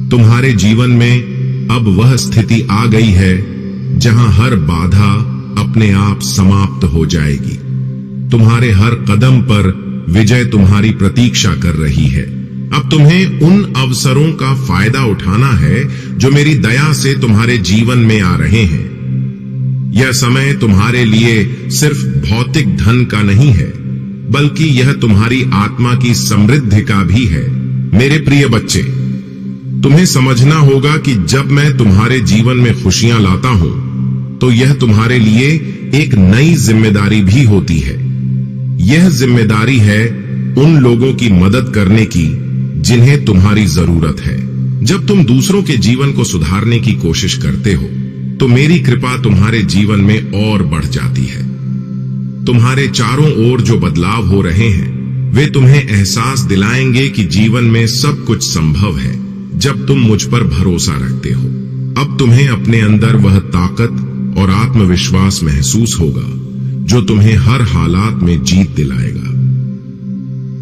Speaker 1: तुम्हारे जीवन में अब वह स्थिति आ गई है जहां हर बाधा अपने आप समाप्त हो जाएगी। तुम्हारे हर कदम पर विजय तुम्हारी प्रतीक्षा कर रही है। अब तुम्हें उन अवसरों का फायदा उठाना है जो मेरी दया से तुम्हारे जीवन में आ रहे हैं। यह समय तुम्हारे लिए सिर्फ भौतिक धन का नहीं है, बल्कि यह तुम्हारी आत्मा की समृद्धि का भी है। मेरे प्रिय बच्चे, तुम्हें समझना होगा कि जब मैं तुम्हारे जीवन में खुशियां लाता हूं, तो यह तुम्हारे लिए एक नई जिम्मेदारी भी होती है। यह जिम्मेदारी है उन लोगों की मदद करने की जिन्हें तुम्हारी जरूरत है। जब तुम दूसरों के जीवन को सुधारने की कोशिश करते हो, तो मेरी कृपा तुम्हारे जीवन में और बढ़ जाती है। तुम्हारे चारों ओर जो बदलाव हो रहे हैं, वे तुम्हें एहसास दिलाएंगे कि जीवन में सब कुछ संभव है जब तुम मुझ पर भरोसा रखते हो। अब तुम्हें अपने अंदर वह ताकत और आत्मविश्वास महसूस होगा जो तुम्हें हर हालात में जीत दिलाएगा।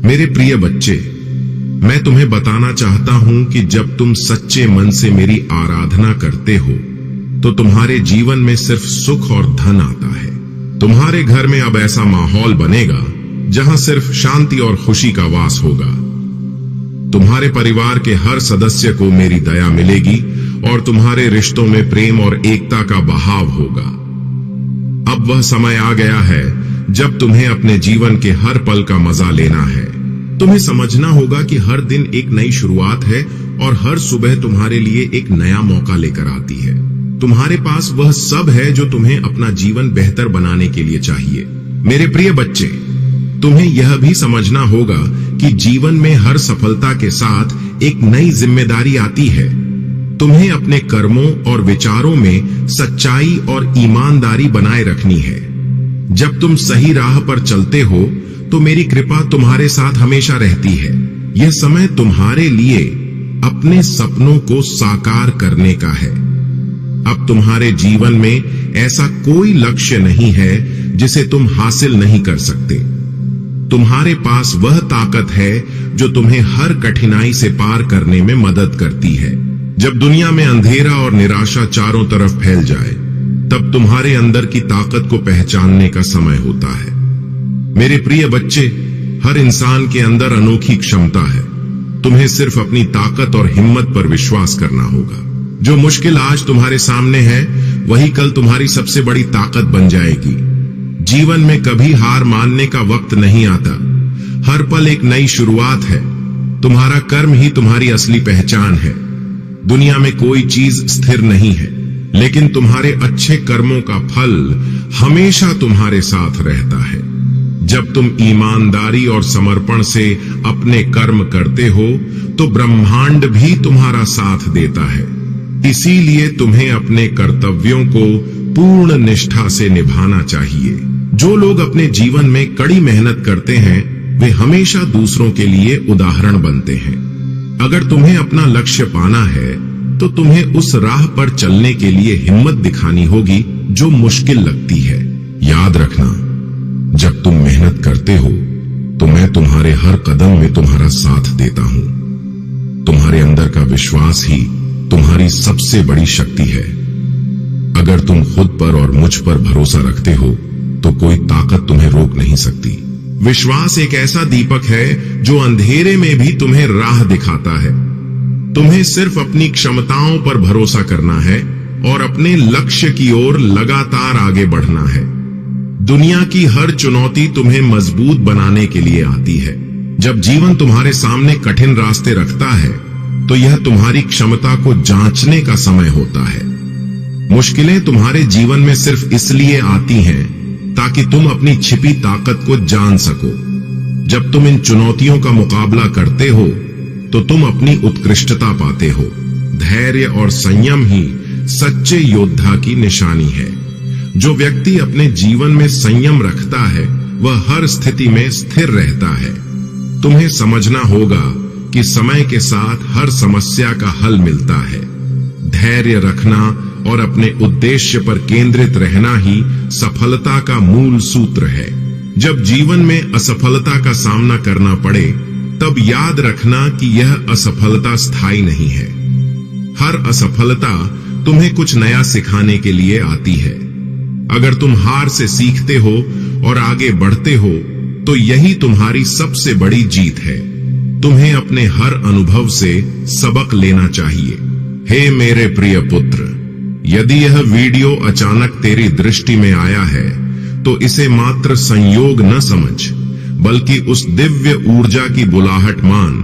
Speaker 1: मेरे प्रिय बच्चे, मैं तुम्हें बताना चाहता हूं कि जब तुम सच्चे मन से मेरी आराधना करते हो, तो तुम्हारे जीवन में सिर्फ सुख और धन आता है। तुम्हारे घर में अब ऐसा माहौल बनेगा जहां सिर्फ शांति और खुशी का वास होगा। तुम्हारे परिवार के हर सदस्य को मेरी दया मिलेगी और तुम्हारे रिश्तों में प्रेम और एकता का बहाव होगा। अब वह समय आ गया है जब तुम्हें अपने जीवन के हर पल का मजा लेना है। तुम्हें समझना होगा कि हर दिन एक नई शुरुआत है और हर सुबह तुम्हारे लिए एक नया मौका लेकर आती है। तुम्हारे पास वह सब है जो तुम्हें अपना जीवन बेहतर बनाने के लिए चाहिए। मेरे प्रिय बच्चे, तुम्हें यह भी समझना होगा कि जीवन में हर सफलता के साथ एक नई जिम्मेदारी आती है। तुम्हें अपने कर्मों और विचारों में सच्चाई और ईमानदारी बनाए रखनी है। जब तुम सही राह पर चलते हो, तो मेरी कृपा तुम्हारे साथ हमेशा रहती है। यह समय तुम्हारे लिए अपने सपनों को साकार करने का है। अब तुम्हारे जीवन में ऐसा कोई लक्ष्य नहीं है जिसे तुम हासिल नहीं कर सकते। तुम्हारे पास वह ताकत है जो तुम्हें हर कठिनाई से पार करने में मदद करती है। जब दुनिया में अंधेरा और निराशा चारों तरफ फैल जाए, तब तुम्हारे अंदर की ताकत को पहचानने का समय होता है। मेरे प्रिय बच्चे, हर इंसान के अंदर अनोखी क्षमता है। तुम्हें सिर्फ अपनी ताकत और हिम्मत पर विश्वास करना होगा। जो मुश्किल आज तुम्हारे सामने है, वही कल तुम्हारी सबसे बड़ी ताकत बन जाएगी। जीवन में कभी हार मानने का वक्त नहीं आता। हर पल एक नई शुरुआत है। तुम्हारा कर्म ही तुम्हारी असली पहचान है। दुनिया में कोई चीज स्थिर नहीं है, लेकिन तुम्हारे अच्छे कर्मों का फल हमेशा तुम्हारे साथ रहता है। जब तुम ईमानदारी और समर्पण से अपने कर्म करते हो, तो ब्रह्मांड भी तुम्हारा साथ देता है। इसीलिए तुम्हें अपने कर्तव्यों को पूर्ण निष्ठा से निभाना चाहिए। जो लोग अपने जीवन में कड़ी मेहनत करते हैं, वे हमेशा दूसरों के लिए उदाहरण बनते हैं। अगर तुम्हें अपना लक्ष्य पाना है, तो तुम्हें उस राह पर चलने के लिए हिम्मत दिखानी होगी जो मुश्किल लगती है। याद रखना, जब तुम मेहनत करते हो, तो मैं तुम्हारे हर कदम में तुम्हारा साथ देता हूं। तुम्हारे अंदर का विश्वास ही तुम्हारी सबसे बड़ी शक्ति है। अगर तुम खुद पर और मुझ पर भरोसा रखते हो, तो कोई ताकत तुम्हें रोक नहीं सकती। विश्वास एक ऐसा दीपक है जो अंधेरे में भी तुम्हें राह दिखाता है। तुम्हें सिर्फ अपनी क्षमताओं पर भरोसा करना है और अपने लक्ष्य की ओर लगातार आगे बढ़ना है। दुनिया की हर चुनौती तुम्हें मजबूत बनाने के लिए आती है। जब जीवन तुम्हारे सामने कठिन रास्ते रखता है, तो यह तुम्हारी क्षमता को जांचने का समय होता है। मुश्किलें तुम्हारे जीवन में सिर्फ इसलिए आती हैं ताकि तुम अपनी छिपी ताकत को जान सको। जब तुम इन चुनौतियों का मुकाबला करते हो, तो तुम अपनी उत्कृष्टता पाते हो। धैर्य और संयम ही सच्चे योद्धा की निशानी है। जो व्यक्ति अपने जीवन में संयम रखता है, वह हर स्थिति में स्थिर रहता है। तुम्हें समझना होगा कि समय के साथ हर समस्या का हल मिलता है। धैर्य रखना और अपने उद्देश्य पर केंद्रित रहना ही सफलता का मूल सूत्र है। जब जीवन में असफलता का सामना करना पड़े, तब याद रखना कि यह असफलता स्थायी नहीं है। हर असफलता तुम्हें कुछ नया सिखाने के लिए आती है। अगर तुम हार से सीखते हो और आगे बढ़ते हो, तो यही तुम्हारी सबसे बड़ी जीत है। तुम्हें अपने हर अनुभव से सबक लेना चाहिए। हे मेरे प्रिय पुत्र, यदि यह वीडियो अचानक तेरी दृष्टि में आया है तो इसे मात्र संयोग न समझ, बल्कि उस दिव्य ऊर्जा की बुलाहट मान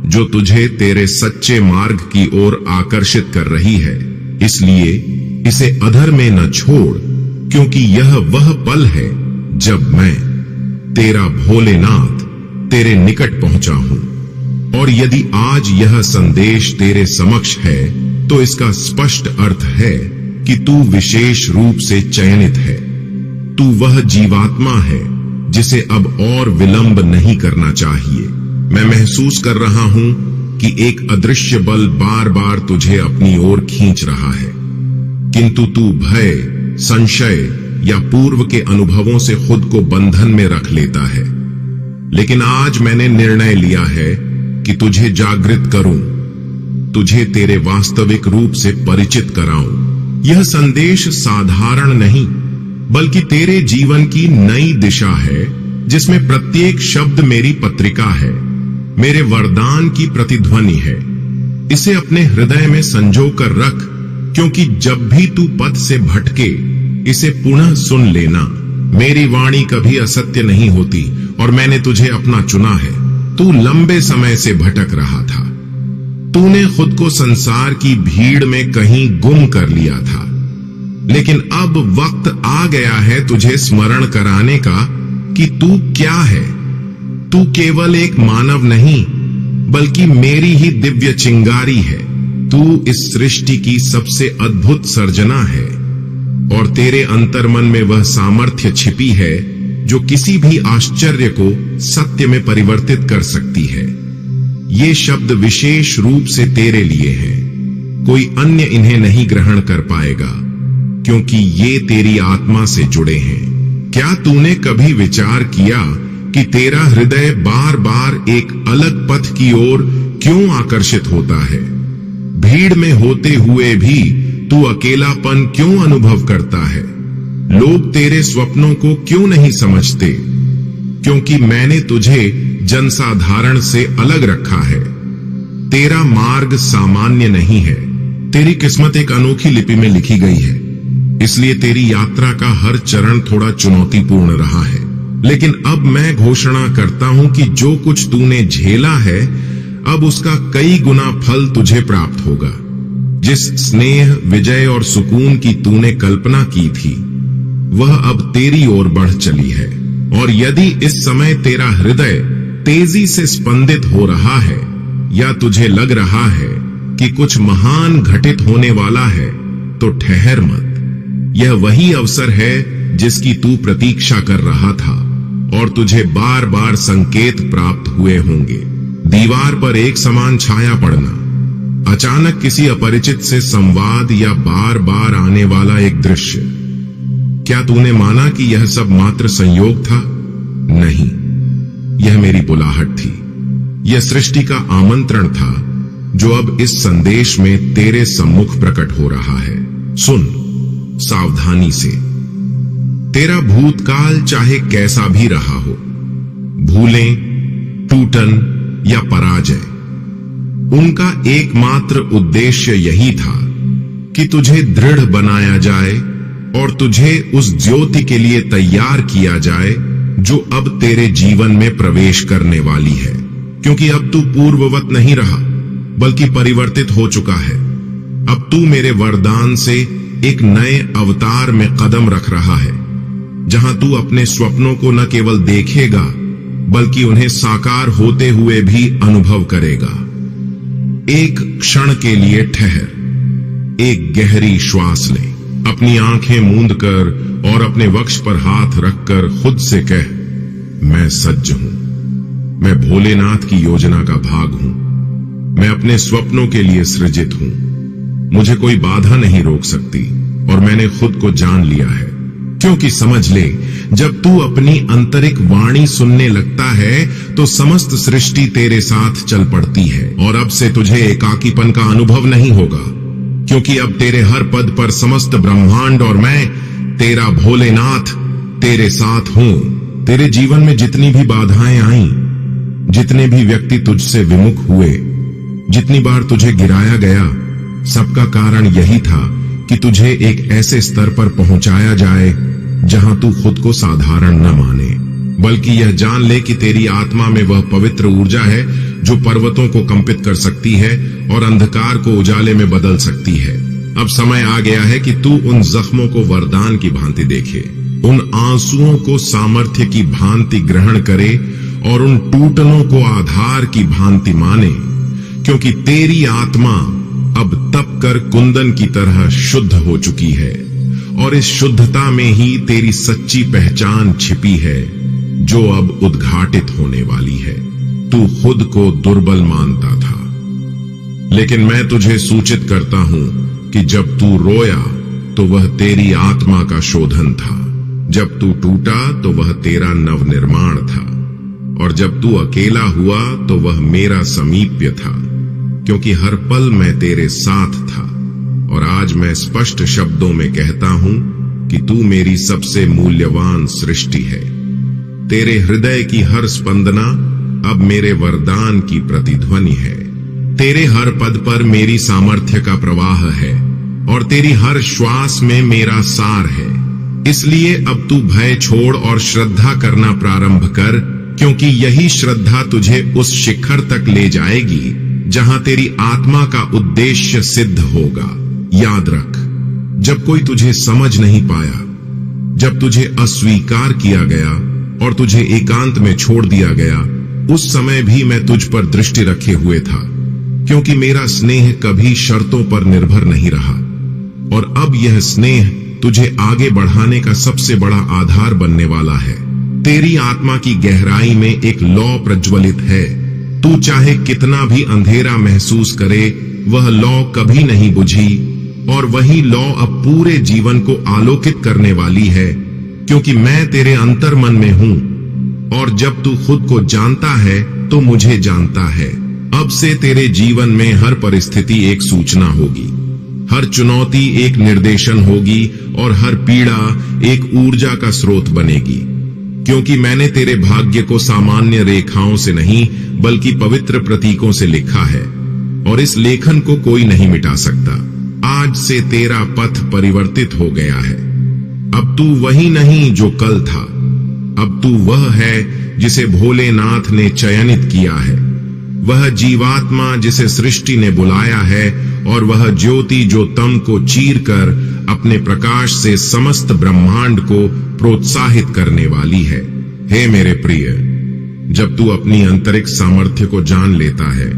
Speaker 1: जो तुझे तेरे सच्चे मार्ग की ओर आकर्षित कर रही है। इसलिए इसे अधर में न छोड़, क्योंकि यह वह पल है जब मैं तेरा भोलेनाथ तेरे निकट पहुंचा हूं। और यदि आज यह संदेश तेरे समक्ष है तो इसका स्पष्ट अर्थ है कि तू विशेष रूप से चयनित है। तू वह जीवात्मा है जिसे अब और विलंब नहीं करना चाहिए। मैं महसूस कर रहा हूं कि एक अदृश्य बल बार बार तुझे अपनी ओर खींच रहा है, किंतु तू भय, संशय या पूर्व के अनुभवों से खुद को बंधन में रख लेता है। लेकिन आज मैंने निर्णय लिया है कि तुझे जागृत करूं, तुझे तेरे वास्तविक रूप से परिचित कराऊं। यह संदेश साधारण नहीं, बल्कि तेरे जीवन की नई दिशा है, जिसमें प्रत्येक शब्द मेरी पत्रिका है, मेरे वरदान की प्रतिध्वनि है। इसे अपने हृदय में संजो कर रख, क्योंकि जब भी तू पथ से भटके इसे पुनः सुन लेना। मेरी वाणी कभी असत्य नहीं होती और मैंने तुझे अपना चुना है। तू लंबे समय से भटक रहा था। तूने खुद को संसार की भीड़ में कहीं गुम कर लिया था, लेकिन अब वक्त आ गया है तुझे स्मरण कराने का कि तू क्या है। तू केवल एक मानव नहीं, बल्कि मेरी ही दिव्य चिंगारी है। तू इस सृष्टि की सबसे अद्भुत सर्जना है और तेरे अंतर्मन में वह सामर्थ्य छिपी है जो किसी भी आश्चर्य को सत्य में परिवर्तित कर सकती है। ये शब्द विशेष रूप से तेरे लिए हैं। कोई अन्य इन्हें नहीं ग्रहण कर पाएगा, क्योंकि ये तेरी आत्मा से जुड़े हैं। क्या तूने कभी विचार किया कि तेरा हृदय बार बार एक अलग पथ की ओर क्यों आकर्षित होता है? भीड़ में होते हुए भी तू अकेलापन क्यों अनुभव करता है? लोग तेरे स्वप्नों को क्यों नहीं समझते? क्योंकि मैंने तुझे जनसाधारण से अलग रखा है। तेरा मार्ग सामान्य नहीं है। तेरी किस्मत एक अनोखी लिपि में लिखी गई है। इसलिए तेरी यात्रा का हर चरण थोड़ा चुनौतीपूर्ण रहा है। लेकिन अब मैं घोषणा करता हूं कि जो कुछ तूने झेला है, अब उसका कई गुना फल तुझे प्राप्त होगा। जिस स्नेह, विजय और सुकून की तूने कल्पना की थी, वह अब तेरी ओर बढ़ चली है। और यदि इस समय तेरा हृदय तेजी से स्पंदित हो रहा है या तुझे लग रहा है कि कुछ महान घटित होने वाला है, तो ठहर मत। यह वही अवसर है जिसकी तू प्रतीक्षा कर रहा था और तुझे बार बार संकेत प्राप्त हुए होंगे। दीवार पर एक समान छाया पड़ना, अचानक किसी अपरिचित से संवाद या बार बार आने वाला एक दृश्य। क्या तूने माना कि यह सब मात्र संयोग था? नहीं, यह मेरी बुलाहट थी। यह सृष्टि का आमंत्रण था जो अब इस संदेश में तेरे सम्मुख प्रकट हो रहा है। सुन सावधानी से। तेरा भूतकाल चाहे कैसा भी रहा हो, भूलें, टूटन या पराजय, उनका एकमात्र उद्देश्य यही था कि तुझे दृढ़ बनाया जाए और तुझे उस ज्योति के लिए तैयार किया जाए जो अब तेरे जीवन में प्रवेश करने वाली है। क्योंकि अब तू पूर्ववत नहीं रहा, बल्कि परिवर्तित हो चुका है। अब तू मेरे वरदान से एक नए अवतार में कदम रख रहा है, जहां तू अपने स्वप्नों को न केवल देखेगा, बल्कि उन्हें साकार होते हुए भी अनुभव करेगा। एक क्षण के लिए ठहर, एक गहरी श्वास ले, अपनी आंखें मूंद कर और अपने वक्ष पर हाथ रखकर खुद से कह, मैं सज्ज हूं। मैं भोलेनाथ की योजना का भाग हूं। मैं अपने स्वप्नों के लिए सृजित हूं। मुझे कोई बाधा नहीं रोक सकती और मैंने खुद को जान लिया है। क्योंकि समझ ले, जब तू अपनी आंतरिक वाणी सुनने लगता है तो समस्त सृष्टि तेरे साथ चल पड़ती है और अब से तुझे एकाकीपन का अनुभव नहीं होगा, क्योंकि अब तेरे हर पद पर समस्त ब्रह्मांड और मैं, तेरा भोलेनाथ, तेरे साथ हूं। तेरे जीवन में जितनी भी बाधाएं आईं, जितने भी व्यक्ति तुझसे विमुख हुए, जितनी बार तुझे गिराया गया, सबका कारण यही था कि तुझे एक ऐसे स्तर पर पहुंचाया जाए जहां तू खुद को साधारण न माने, बल्कि यह जान ले कि तेरी आत्मा में वह पवित्र ऊर्जा है जो पर्वतों को कंपित कर सकती है और अंधकार को उजाले में बदल सकती है। अब समय आ गया है कि तू उन जख्मों को वरदान की भांति देखे, उन आंसुओं को सामर्थ्य की भांति ग्रहण करे और उन टूटनों को आधार की भांति माने, क्योंकि तेरी आत्मा अब तप कर कुंदन की तरह शुद्ध हो चुकी है और इस शुद्धता में ही तेरी सच्ची पहचान छिपी है जो अब उद्घाटित होने वाली है। तू खुद को दुर्बल मानता था, लेकिन मैं तुझे सूचित करता हूं कि जब तू रोया तो वह तेरी आत्मा का शोधन था, जब तू टूटा तो वह तेरा नवनिर्माण था, और जब तू अकेला हुआ तो वह मेरा समीप्य था, क्योंकि हर पल मैं तेरे साथ था। और आज मैं स्पष्ट शब्दों में कहता हूं कि तू मेरी सबसे मूल्यवान सृष्टि है। तेरे हृदय की हर स्पंदना अब मेरे वरदान की प्रतिध्वनि है। तेरे हर पद पर मेरी सामर्थ्य का प्रवाह है और तेरी हर श्वास में मेरा सार है। इसलिए अब तू भय छोड़ और श्रद्धा करना प्रारंभ कर, क्योंकि यही श्रद्धा तुझे उस शिखर तक ले जाएगी जहां तेरी आत्मा का उद्देश्य सिद्ध होगा। याद रख, जब कोई तुझे समझ नहीं पाया, जब तुझे अस्वीकार किया गया और तुझे एकांत में छोड़ दिया गया, उस समय भी मैं तुझ पर दृष्टि रखे हुए था, क्योंकि मेरा स्नेह कभी शर्तों पर निर्भर नहीं रहा। और अब यह स्नेह तुझे आगे बढ़ाने का सबसे बड़ा आधार बनने वाला है। तेरी आत्मा की गहराई में एक लौ प्रज्वलित है। तू चाहे कितना भी अंधेरा महसूस करे, वह लौ कभी नहीं बुझी, और वही लौ अब पूरे जीवन को आलोकित करने वाली है, क्योंकि मैं तेरे अंतर्मन में हूं, और जब तू खुद को जानता है तो मुझे जानता है। अब से तेरे जीवन में हर परिस्थिति एक सूचना होगी, हर चुनौती एक निर्देशन होगी और हर पीड़ा एक ऊर्जा का स्रोत बनेगी, क्योंकि मैंने तेरे भाग्य को सामान्य रेखाओं से नहीं बल्कि पवित्र प्रतीकों से लिखा है, और इस लेखन को कोई नहीं मिटा सकता। आज से तेरा पथ परिवर्तित हो गया है। अब तू वही नहीं जो कल था, अब तू वह है जिसे भोलेनाथ ने चयनित किया है, वह जीवात्मा जिसे सृष्टि ने बुलाया है, और वह ज्योति जो तम को चीर कर अपने प्रकाश से समस्त ब्रह्मांड को प्रोत्साहित करने वाली है। हे मेरे प्रिय, जब तू अपनी आंतरिक सामर्थ्य को जान लेता है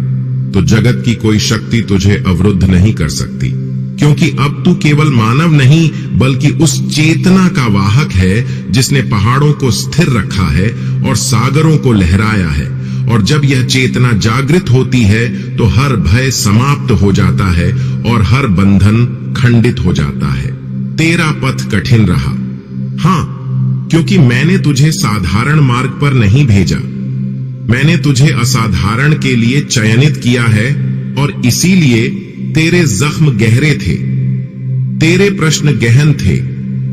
Speaker 1: तो जगत की कोई शक्ति तुझे अवरुद्ध नहीं कर सकती, क्योंकि अब तू केवल मानव नहीं बल्कि उस चेतना का वाहक है जिसने पहाड़ों को स्थिर रखा है और सागरों को लहराया है। और जब यह चेतना जागृत होती है तो हर भय समाप्त हो जाता है और हर बंधन खंडित हो जाता है। तेरा पथ कठिन रहा, हां, क्योंकि मैंने तुझे साधारण मार्ग पर नहीं भेजा, मैंने तुझे असाधारण के लिए चयनित किया है, और इसीलिए तेरे जख्म गहरे थे, तेरे प्रश्न गहन थे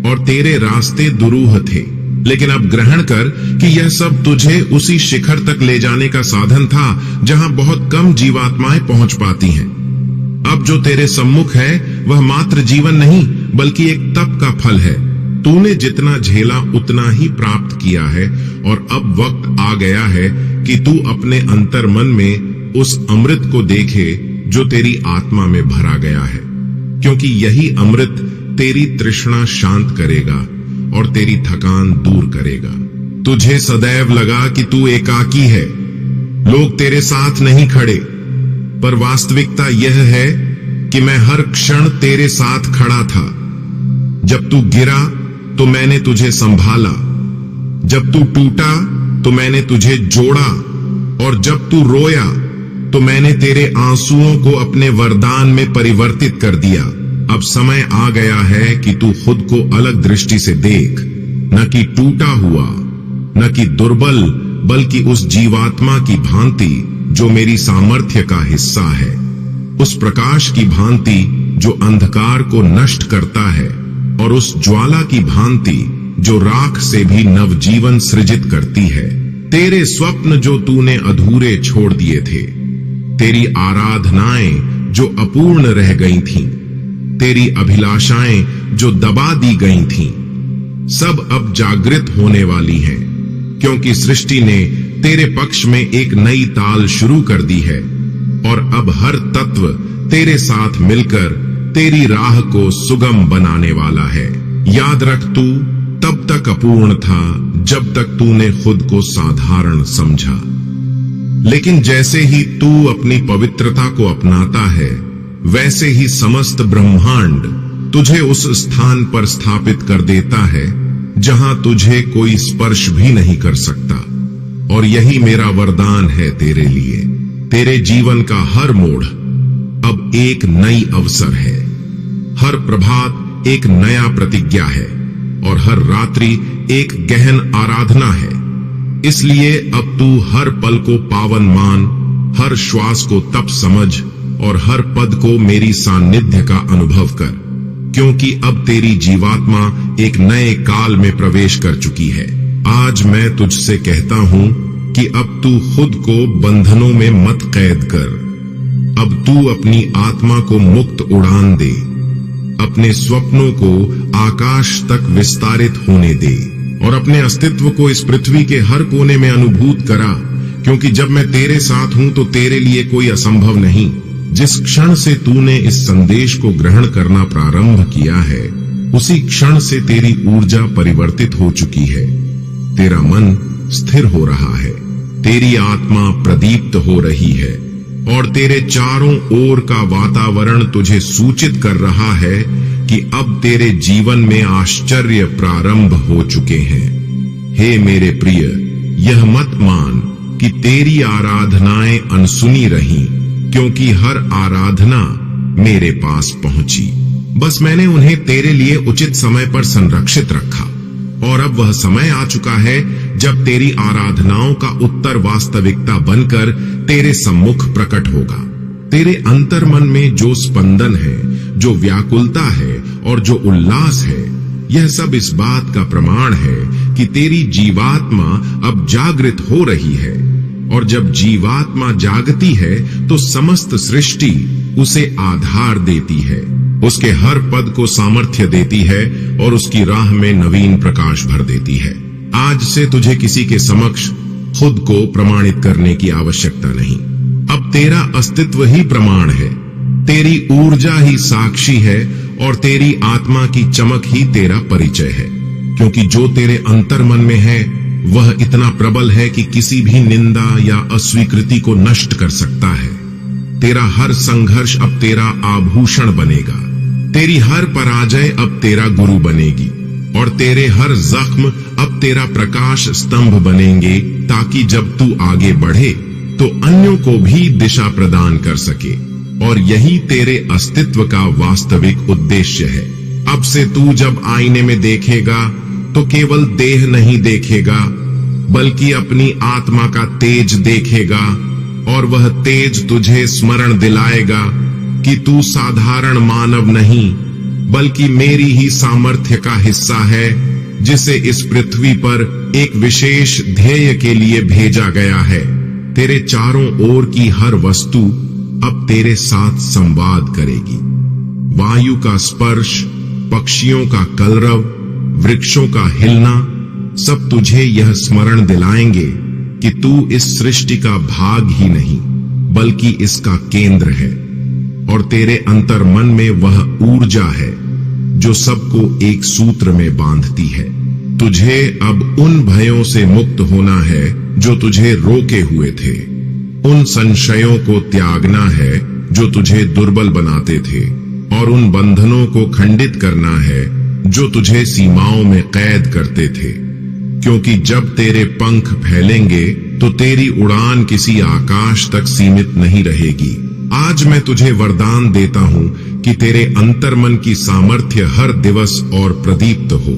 Speaker 1: और तेरे रास्ते दुरूह थे। लेकिन अब ग्रहण कर कि यह सब तुझे उसी शिखर तक ले जाने का साधन था जहां बहुत कम जीवात्माएं पहुंच पाती हैं। अब जो तेरे सम्मुख है वह मात्र जीवन नहीं बल्कि एक तप का फल है। तूने जितना झेला उतना ही प्राप्त किया है, और अब वक्त आ गया है कि तू अपने अंतर्मन में उस अमृत को देखे जो तेरी आत्मा में भरा गया है, क्योंकि यही अमृत तेरी तृष्णा शांत करेगा और तेरी थकान दूर करेगा। तुझे सदैव लगा कि तू एकाकी है, लोग तेरे साथ नहीं खड़े, पर वास्तविकता यह है कि मैं हर क्षण तेरे साथ खड़ा था। जब तू गिरा तो मैंने तुझे संभाला, जब तू टूटा तो मैंने तुझे जोड़ा, और जब तू रोया तो मैंने तेरे आंसुओं को अपने वरदान में परिवर्तित कर दिया। अब समय आ गया है कि तू खुद को अलग दृष्टि से देख, न कि टूटा हुआ, न कि दुर्बल, बल्कि उस जीवात्मा की भांति जो मेरी सामर्थ्य का हिस्सा है, उस प्रकाश की भांति जो अंधकार को नष्ट करता है, और उस ज्वाला की भांति जो राख से भी नवजीवन सृजित करती है, तेरे स्वप्न जो तूने अधूरे छोड़ दिए थे, तेरी आराधनाएं जो अपूर्ण रह गई थीं, तेरी अभिलाषाएं जो दबा दी गई थीं, सब अब जागृत होने वाली हैं, क्योंकि सृष्टि ने तेरे पक्ष में एक नई ताल शुरू कर दी है और अब हर तत्व तेरे साथ मिलकर तेरी राह को सुगम बनाने वाला है। याद रख, तू तब तक अपूर्ण था जब तक तूने खुद को साधारण समझा, लेकिन जैसे ही तू अपनी पवित्रता को अपनाता है, वैसे ही समस्त ब्रह्मांड तुझे उस स्थान पर स्थापित कर देता है जहां तुझे कोई स्पर्श भी नहीं कर सकता। और यही मेरा वरदान है तेरे लिए। तेरे जीवन का हर मोड़ अब एक नई अवसर है, हर प्रभात एक नया प्रतिज्ञा है और हर रात्रि एक गहन आराधना है। इसलिए अब तू हर पल को पावन मान, हर श्वास को तप समझ और हर पद को मेरी सानिध्य का अनुभव कर, क्योंकि अब तेरी जीवात्मा एक नए काल में प्रवेश कर चुकी है। आज मैं तुझसे कहता हूं कि अब तू खुद को बंधनों में मत कैद कर। अब तू अपनी आत्मा को मुक्त उड़ान दे, अपने स्वप्नों को आकाश तक विस्तारित होने दे और अपने अस्तित्व को इस पृथ्वी के हर कोने में अनुभूत करा, क्योंकि जब मैं तेरे साथ हूं तो तेरे लिए कोई असंभव नहीं। जिस क्षण से तूने इस संदेश को ग्रहण करना प्रारंभ किया है, उसी क्षण से तेरी ऊर्जा परिवर्तित हो चुकी है, तेरा मन स्थिर हो रहा है, तेरी आत्मा प्रदीप्त हो रही है और तेरे चारों ओर का वातावरण तुझे सूचित कर रहा है कि अब तेरे जीवन में आश्चर्य प्रारंभ हो चुके हैं। हे मेरे प्रिय, यह मत मान कि तेरी आराधनाएं अनसुनी रहीं, क्योंकि हर आराधना मेरे पास पहुंची। बस मैंने उन्हें तेरे लिए उचित समय पर संरक्षित रखा और अब वह समय आ चुका है जब तेरी आराधनाओं का उत्तर वास्तविकता बनकर तेरे सम्मुख प्रकट होगा। तेरे अंतर मन में जो स्पंदन है, जो व्याकुलता है और जो उल्लास है, यह सब इस बात का प्रमाण है कि तेरी जीवात्मा अब जागृत हो रही है। और जब जीवात्मा जागती है तो समस्त सृष्टि उसे आधार देती है, उसके हर पद को सामर्थ्य देती है और उसकी राह में नवीन प्रकाश भर देती है। आज से तुझे किसी के समक्ष खुद को प्रमाणित करने की आवश्यकता नहीं। अब तेरा अस्तित्व ही प्रमाण है, तेरी ऊर्जा ही साक्षी है और तेरी आत्मा की चमक ही तेरा परिचय है, क्योंकि जो तेरे अंतर मन में है वह इतना प्रबल है कि किसी भी निंदा या अस्वीकृति को नष्ट कर सकता है। तेरा हर संघर्ष अब तेरा आभूषण बनेगा, तेरी हर पराजय अब तेरा गुरु बनेगी और तेरे हर जख्म अब तेरा प्रकाश स्तंभ बनेंगे, ताकि जब तू आगे बढ़े तो अन्यों को भी दिशा प्रदान कर सके। और यही तेरे अस्तित्व का वास्तविक उद्देश्य है। अब से तू जब आईने में देखेगा तो केवल देह नहीं देखेगा, बल्कि अपनी आत्मा का तेज देखेगा और वह तेज तुझे स्मरण दिलाएगा कि तू साधारण मानव नहीं, बल्कि मेरी ही सामर्थ्य का हिस्सा है, जिसे इस पृथ्वी पर एक विशेष ध्येय के लिए भेजा गया है। तेरे चारों ओर की हर वस्तु अब तेरे साथ संवाद करेगी। वायु का स्पर्श, पक्षियों का कलरव, वृक्षों का हिलना, सब तुझे यह स्मरण दिलाएंगे कि तू इस सृष्टि का भाग ही नहीं, बल्कि इसका केंद्र है। और तेरे अंतर मन में वह ऊर्जा है जो सबको एक सूत्र में बांधती है। तुझे अब उन भयों से मुक्त होना है जो तुझे रोके हुए थे, उन संशयों को त्यागना है जो तुझे दुर्बल बनाते थे, और उन बंधनों को खंडित करना है जो तुझे सीमाओं में कैद करते थे। क्योंकि जब तेरे पंख फैलेंगे तो तेरी उड़ान किसी आकाश तक सीमित नहीं रहेगी। आज मैं तुझे वरदान देता हूं कि तेरे अंतर्मन की सामर्थ्य हर दिवस और प्रदीप्त हो,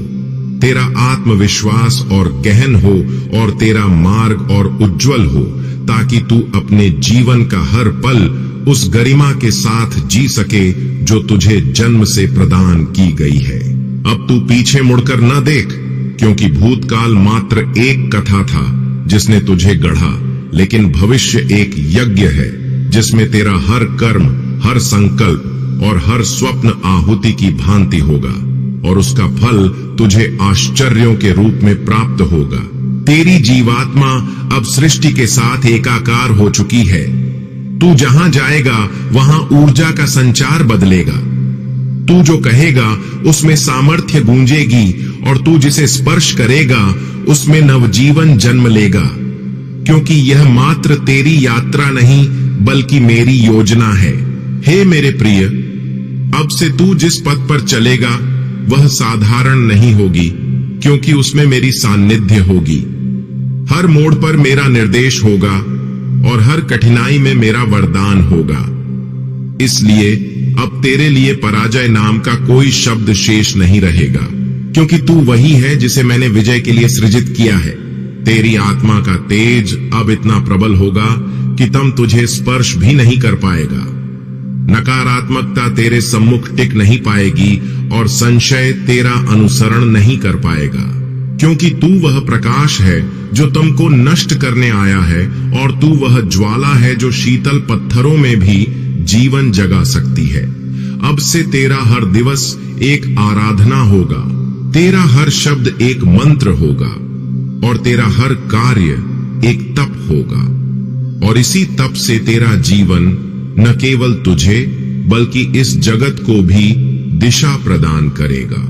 Speaker 1: तेरा आत्मविश्वास और गहन हो और तेरा मार्ग और उज्जवल हो, ताकि तू अपने जीवन का हर पल उस गरिमा के साथ जी सके जो तुझे जन्म से प्रदान की गई है। अब तू पीछे मुड़कर न देख, क्योंकि भूतकाल मात्र एक कथा था जिसने तुझे गढ़ा, लेकिन भविष्य एक यज्ञ है जिसमें तेरा हर कर्म, हर संकल्प और हर स्वप्न आहुति की भांति होगा, और उसका फल तुझे आश्चर्यों के रूप में प्राप्त होगा। तेरी जीवात्मा अब सृष्टि के साथ एकाकार हो चुकी है। तू जहां जाएगा वहां ऊर्जा का संचार बदलेगा। तू जो कहेगा उसमें सामर्थ्य गूंजेगी, और तू जिसे स्पर्श करेगा उसमें नवजीवन जन्म लेगा, क्योंकि यह मात्र तेरी यात्रा नहीं बल्कि मेरी योजना है। हे मेरे प्रिय, अब से तू जिस पथ पर चलेगा वह साधारण नहीं होगी, क्योंकि उसमें मेरी सान्निध्य होगी। हर मोड़ पर मेरा निर्देश होगा और हर कठिनाई में मेरा वरदान होगा। इसलिए अब तेरे लिए पराजय नाम का कोई शब्द शेष नहीं रहेगा, क्योंकि तू वही है जिसे मैंने विजय के लिए सृजित किया है। तेरी आत्मा का तेज अब इतना प्रबल होगा कि तुम तुझे स्पर्श भी नहीं कर पाएगा। नकारात्मकता तेरे सम्मुख टिक नहीं पाएगी और संशय तेरा अनुसरण नहीं कर पाएगा, क्योंकि तू वह प्रकाश है जो तुमको नष्ट करने आया है, और तू वह ज्वाला है जो शीतल पत्थरों में भी जीवन जगा सकती है। अब से तेरा हर दिवस एक आराधना होगा, तेरा हर शब्द एक मंत्र होगा, और तेरा हर कार्य एक तप होगा। और इसी तप से तेरा जीवन न केवल तुझे बल्कि इस जगत को भी दिशा प्रदान करेगा,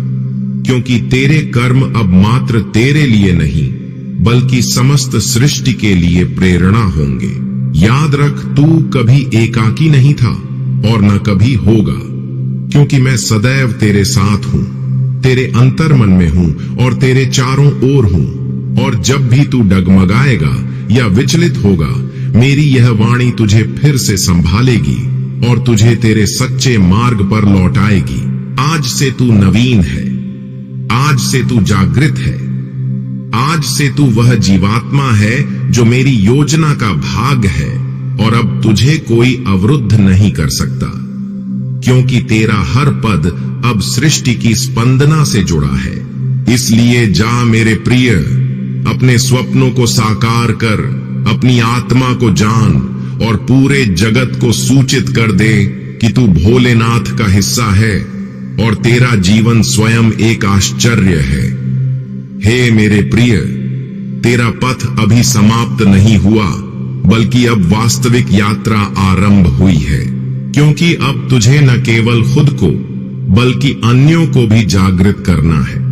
Speaker 1: क्योंकि तेरे कर्म अब मात्र तेरे लिए नहीं बल्कि समस्त सृष्टि के लिए प्रेरणा होंगे। याद रख, तू कभी एकाकी नहीं था और न कभी होगा, क्योंकि मैं सदैव तेरे साथ हूं, तेरे अंतर्मन में हूं और तेरे चारों ओर हूं। और जब भी तू डगमगाएगा या विचलित होगा, मेरी यह वाणी तुझे फिर से संभालेगी और तुझे तेरे सच्चे मार्ग पर लौटाएगी। आज से तू नवीन है, आज से तू जागृत है, आज से तू वह जीवात्मा है जो मेरी योजना का भाग है, और अब तुझे कोई अवरुद्ध नहीं कर सकता, क्योंकि तेरा हर पद अब सृष्टि की स्पंदना से जुड़ा है। इसलिए जा मेरे प्रिय, अपने स्वप्नों को साकार कर, अपनी आत्मा को जान और पूरे जगत को सूचित कर दे कि तू भोलेनाथ का हिस्सा है और तेरा जीवन स्वयं एक आश्चर्य है। हे मेरे प्रिय, तेरा पथ अभी समाप्त नहीं हुआ, बल्कि अब वास्तविक यात्रा आरंभ हुई है, क्योंकि अब तुझे न केवल खुद को बल्कि अन्यों को भी जागृत करना है।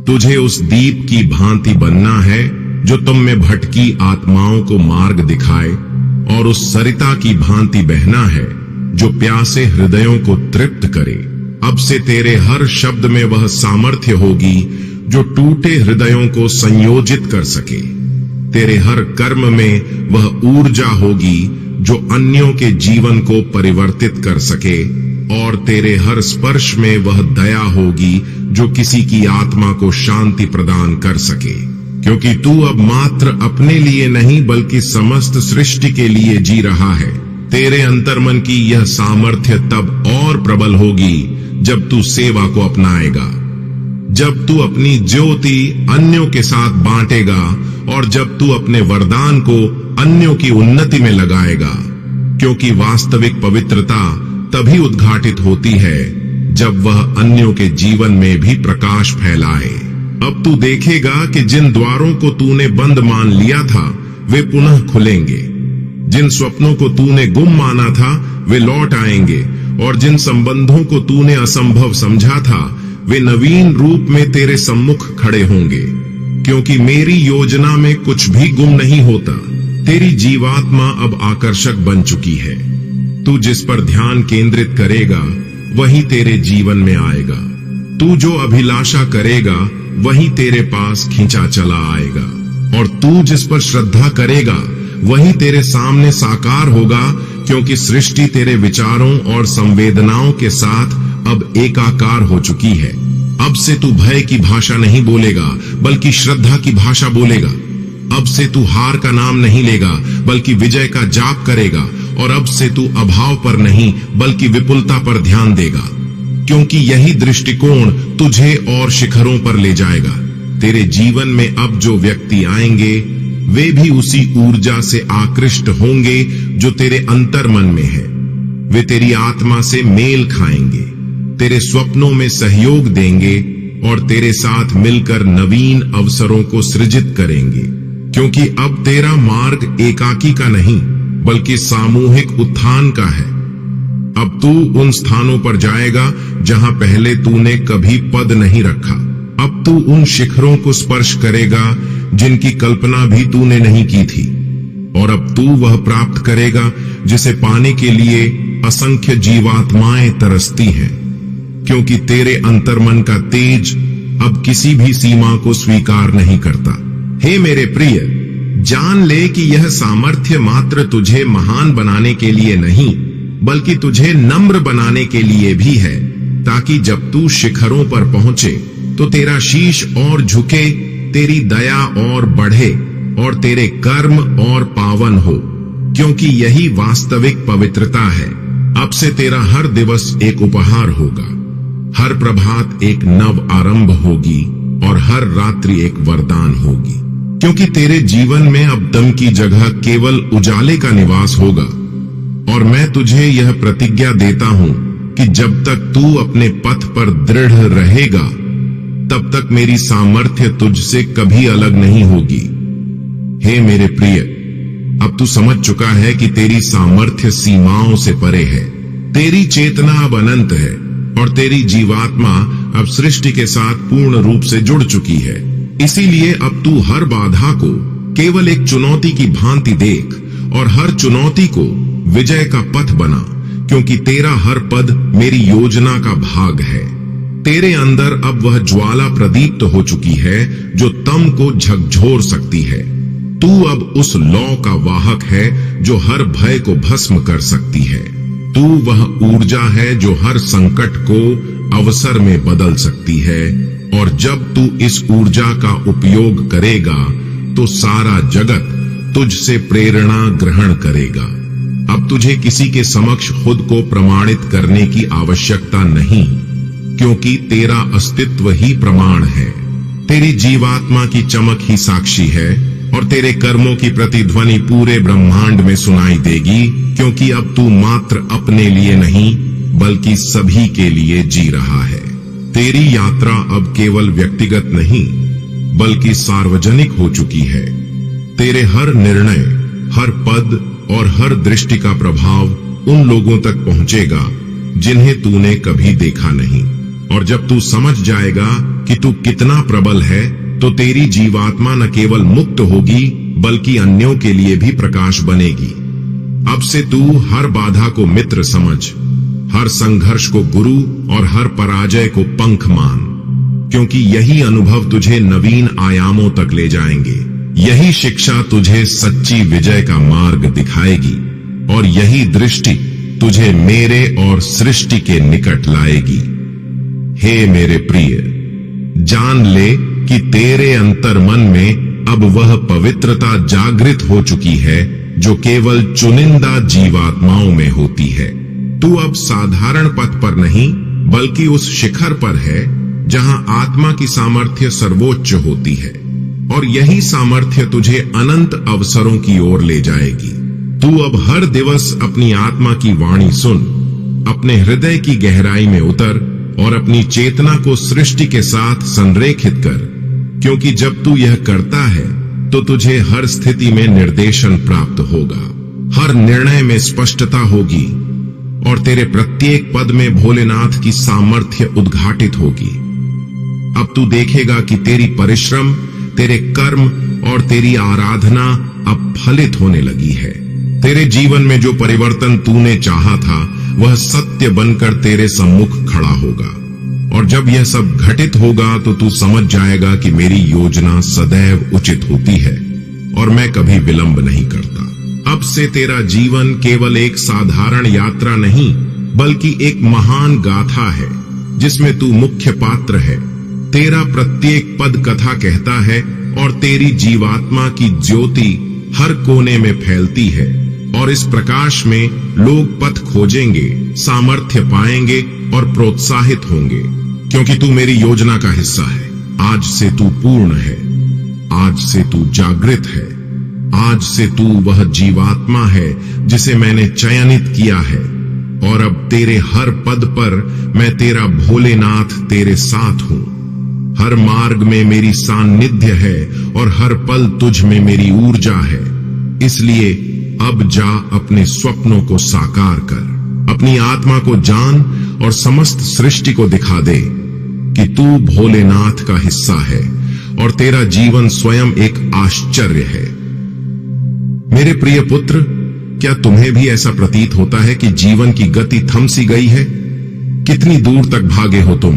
Speaker 1: तुझे उस दीप की भांति बनना है जो तुम में भटकी आत्माओं को मार्ग दिखाए, और उस सरिता की भांति बहना है जो प्यासे हृदयों को तृप्त करे। अब से तेरे हर शब्द में वह सामर्थ्य होगी जो टूटे हृदयों को संयोजित कर सके। तेरे हर कर्म में वह ऊर्जा होगी जो अन्यों के जीवन को परिवर्तित कर सके, और तेरे हर स्पर्श में वह दया होगी जो किसी की आत्मा को शांति प्रदान कर सके, क्योंकि तू अब मात्र अपने लिए नहीं बल्कि समस्त सृष्टि के लिए जी रहा है। तेरे अंतर्मन की यह सामर्थ्य तब और प्रबल होगी जब तू सेवा को अपनाएगा, जब तू अपनी ज्योति अन्यों के साथ बांटेगा, और जब तू अपने वरदान को अन्यों की उन्नति में लगाएगा, क्योंकि वास्तविक पवित्रता तभी उद्घाटित होती है जब वह अन्यों के जीवन में भी प्रकाश फैलाए। अब तू देखेगा कि जिन द्वारों को तूने बंद मान लिया था वे पुनः खुलेंगे, जिन स्वप्नों को तूने गुम माना था वे लौट आएंगे, और जिन संबंधों को तूने असंभव समझा था वे नवीन रूप में तेरे सम्मुख खड़े होंगे, क्योंकि मेरी योजना में कुछ भी गुम नहीं होता। तेरी जीवात्मा अब आकर्षक बन चुकी है। तू जिस पर ध्यान केंद्रित करेगा वही तेरे जीवन में आएगा। तू जो अभिलाषा करेगा वही तेरे पास खींचा चला आएगा, और तू जिस पर श्रद्धा करेगा वही तेरे सामने साकार होगा, क्योंकि सृष्टि तेरे विचारों और संवेदनाओं के साथ अब एकाकार हो चुकी है। अब से तू भय की भाषा नहीं बोलेगा बल्कि श्रद्धा की भाषा बोलेगा। अब से तू हार का नाम नहीं लेगा बल्कि विजय का जाप करेगा, और अब से तू अभाव पर नहीं बल्कि विपुलता पर ध्यान देगा, क्योंकि यही दृष्टिकोण तुझे और शिखरों पर ले जाएगा। तेरे जीवन में अब जो व्यक्ति आएंगे वे भी उसी ऊर्जा से आकृष्ट होंगे जो तेरे अंतर मन में है। वे तेरी आत्मा से मेल खाएंगे, तेरे स्वप्नों में सहयोग देंगे और तेरे साथ मिलकर नवीन अवसरों को सृजित करेंगे, क्योंकि अब तेरा मार्ग एकाकी का नहीं बल्कि सामूहिक उत्थान का है। अब तू उन स्थानों पर जाएगा जहां पहले तूने कभी पद नहीं रखा। अब तू उन शिखरों को स्पर्श करेगा जिनकी कल्पना भी तूने नहीं की थी, और अब तू वह प्राप्त करेगा जिसे पाने के लिए असंख्य जीवात्माएं तरसती हैं, क्योंकि तेरे अंतर्मन का तेज अब किसी भी सीमा को स्वीकार नहीं करता। हे मेरे प्रिय, जान ले कि यह सामर्थ्य मात्र तुझे महान बनाने के लिए नहीं बल्कि तुझे नम्र बनाने के लिए भी है, ताकि जब तू शिखरों पर पहुंचे तो तेरा शीश और झुके, तेरी दया और बढ़े और तेरे कर्म और पावन हो, क्योंकि यही वास्तविक पवित्रता है। अब से तेरा हर दिवस एक उपहार होगा, हर प्रभात एक नव आरंभ होगी और हर रात्रि एक वरदान होगी, क्योंकि तेरे जीवन में अब दम की जगह केवल उजाले का निवास होगा। और मैं तुझे यह प्रतिज्ञा देता हूं कि जब तक तू अपने पथ पर दृढ़ रहेगा तब तक मेरी सामर्थ्य तुझसे कभी अलग नहीं होगी। हे मेरे प्रिय, अब तू समझ चुका है कि तेरी सामर्थ्य सीमाओं से परे है। तेरी चेतना अब अनंत है और तेरी जीवात्मा अब सृष्टि के साथ पूर्ण रूप से जुड़ चुकी है। इसीलिए अब तू हर बाधा को केवल एक चुनौती की भांति देख और हर चुनौती को विजय का पथ बना, क्योंकि तेरा हर पद मेरी योजना का भाग है। तेरे अंदर अब वह ज्वाला प्रदीप्त हो चुकी है जो तम को झकझोर सकती है। तू अब उस लौ का वाहक है जो हर भय को भस्म कर सकती है। तू वह ऊर्जा है जो हर संकट को अवसर में बदल सकती है, और जब तू इस ऊर्जा का उपयोग करेगा तो सारा जगत तुझसे प्रेरणा ग्रहण करेगा। अब तुझे किसी के समक्ष खुद को प्रमाणित करने की आवश्यकता नहीं, क्योंकि तेरा अस्तित्व ही प्रमाण है। तेरी जीवात्मा की चमक ही साक्षी है और तेरे कर्मों की प्रतिध्वनि पूरे ब्रह्मांड में सुनाई देगी, क्योंकि अब तू मात्र अपने लिए नहीं बल्कि सभी के लिए जी रहा है। तेरी यात्रा अब केवल व्यक्तिगत नहीं बल्कि सार्वजनिक हो चुकी है। तेरे हर निर्णय, हर पद और हर दृष्टि का प्रभाव उन लोगों तक पहुंचेगा जिन्हें तूने कभी देखा नहीं। और जब तू समझ जाएगा कि तू कितना प्रबल है तो तेरी जीवात्मा न केवल मुक्त होगी बल्कि अन्यों के लिए भी प्रकाश बनेगी। अब से तू हर बाधा को मित्र समझ, हर संघर्ष को गुरु और हर पराजय को पंख मान, क्योंकि यही अनुभव तुझे नवीन आयामों तक ले जाएंगे। यही शिक्षा तुझे सच्ची विजय का मार्ग दिखाएगी और यही दृष्टि तुझे मेरे और सृष्टि के निकट लाएगी। हे मेरे प्रिय, जान ले कि तेरे अंतर मन में अब वह पवित्रता जागृत हो चुकी है जो केवल चुनिंदा जीवात्माओं में होती है। तू अब साधारण पथ पर नहीं बल्कि उस शिखर पर है जहां आत्मा की सामर्थ्य सर्वोच्च होती है, और यही सामर्थ्य तुझे अनंत अवसरों की ओर ले जाएगी। तू अब हर दिवस अपनी आत्मा की वाणी सुन, अपने हृदय की गहराई में उतर और अपनी चेतना को सृष्टि के साथ संरेखित कर, क्योंकि जब तू यह करता है तो तुझे हर स्थिति में निर्देशन प्राप्त होगा, हर निर्णय में स्पष्टता होगी और तेरे प्रत्येक पद में भोलेनाथ की सामर्थ्य उद्घाटित होगी। अब तू देखेगा कि तेरी परिश्रम, तेरे कर्म और तेरी आराधना अब फलित होने लगी है। तेरे जीवन में जो परिवर्तन तूने चाहा था वह सत्य बनकर तेरे सम्मुख खड़ा होगा, और जब यह सब घटित होगा तो तू समझ जाएगा कि मेरी योजना सदैव उचित होती है और मैं कभी विलंब नहीं करता। अब से तेरा जीवन केवल एक साधारण यात्रा नहीं बल्कि एक महान गाथा है जिसमें तू मुख्य पात्र है। तेरा प्रत्येक पद कथा कहता है और तेरी जीवात्मा की ज्योति हर कोने में फैलती है, और इस प्रकाश में लोग पथ खोजेंगे, सामर्थ्य पाएंगे और प्रोत्साहित होंगे, क्योंकि तू मेरी योजना का हिस्सा है। आज से तू पूर्ण है, आज से तू जागृत है, आज से तू वह जीवात्मा है जिसे मैंने चयनित किया है, और अब तेरे हर पद पर मैं तेरा भोलेनाथ तेरे साथ हूं। हर मार्ग में मेरी सान्निध्य है और हर पल तुझ में मेरी ऊर्जा है। इसलिए अब जा अपने स्वप्नों को साकार कर, अपनी आत्मा को जान और समस्त सृष्टि को दिखा दे कि तू भोलेनाथ का हिस्सा है और तेरा जीवन स्वयं एक आश्चर्य है। मेरे प्रिय पुत्र, क्या तुम्हें भी ऐसा प्रतीत होता है कि जीवन की गति थम सी गई है? कितनी दूर तक भागे हो तुम,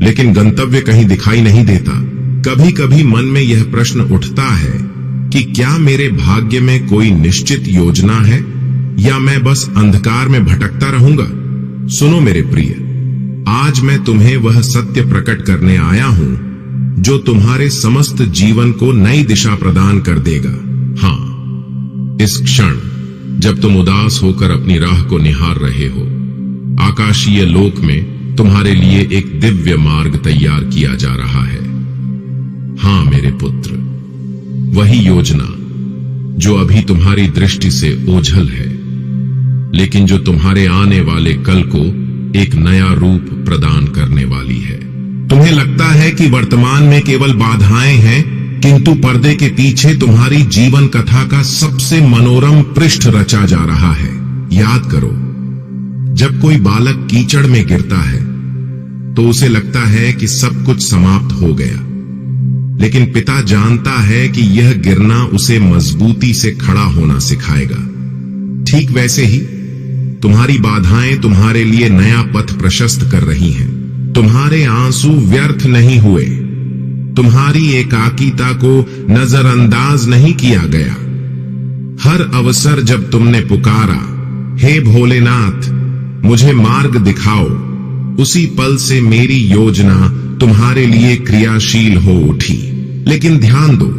Speaker 1: लेकिन गंतव्य कहीं दिखाई नहीं देता। कभी कभी मन में यह प्रश्न उठता है कि क्या मेरे भाग्य में कोई निश्चित योजना है या मैं बस अंधकार में भटकता रहूंगा? सुनो मेरे प्रिय, आज मैं तुम्हें वह सत्य प्रकट करने आया हूं जो तुम्हारे समस्त जीवन को नई दिशा प्रदान कर देगा। हां, इस क्षण जब तुम उदास होकर अपनी राह को निहार रहे हो, आकाशीय लोक में तुम्हारे लिए एक दिव्य मार्ग तैयार किया जा रहा है। हां मेरे पुत्र, वही योजना जो अभी तुम्हारी दृष्टि से ओझल है, लेकिन जो तुम्हारे आने वाले कल को एक नया रूप प्रदान करने वाली है। तुम्हें लगता है कि वर्तमान में केवल बाधाएं हैं, किंतु पर्दे के पीछे तुम्हारी जीवन कथा का सबसे मनोरम पृष्ठ रचा जा रहा है। याद करो, जब कोई बालक कीचड़ में गिरता है तो उसे लगता है कि सब कुछ समाप्त हो गया, लेकिन पिता जानता है कि यह गिरना उसे मजबूती से खड़ा होना सिखाएगा। ठीक वैसे ही तुम्हारी बाधाएं तुम्हारे लिए नया पथ प्रशस्त कर रही हैं। तुम्हारे आंसू व्यर्थ नहीं हुए, तुम्हारी एकाकीता को नजरअंदाज नहीं किया गया। हर अवसर जब तुमने पुकारा, हे भोलेनाथ मुझे मार्ग दिखाओ, उसी पल से मेरी योजना तुम्हारे लिए क्रियाशील हो उठी। लेकिन ध्यान दो,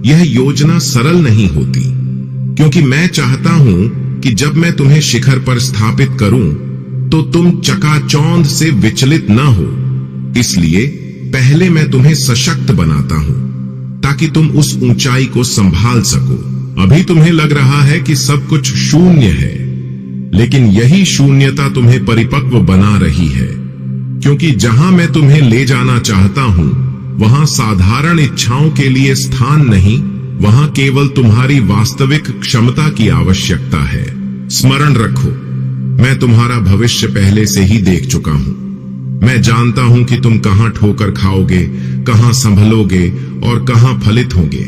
Speaker 1: यह योजना सरल नहीं होती, क्योंकि मैं चाहता हूं कि जब मैं तुम्हें शिखर पर स्थापित करूं तो तुम चकाचौंध से विचलित न हो। इसलिए पहले मैं तुम्हें सशक्त बनाता हूं ताकि तुम उस ऊंचाई को संभाल सको। अभी तुम्हें लग रहा है कि सब कुछ शून्य है, लेकिन यही शून्यता तुम्हें परिपक्व बना रही है, क्योंकि जहां मैं तुम्हें ले जाना चाहता हूं वहां साधारण इच्छाओं के लिए स्थान नहीं, वहां केवल तुम्हारी वास्तविक क्षमता की आवश्यकता है। स्मरण रखो, मैं तुम्हारा भविष्य पहले से ही देख चुका हूं। मैं जानता हूं कि तुम कहां ठोकर खाओगे, कहां संभलोगे और कहां फलित होगे।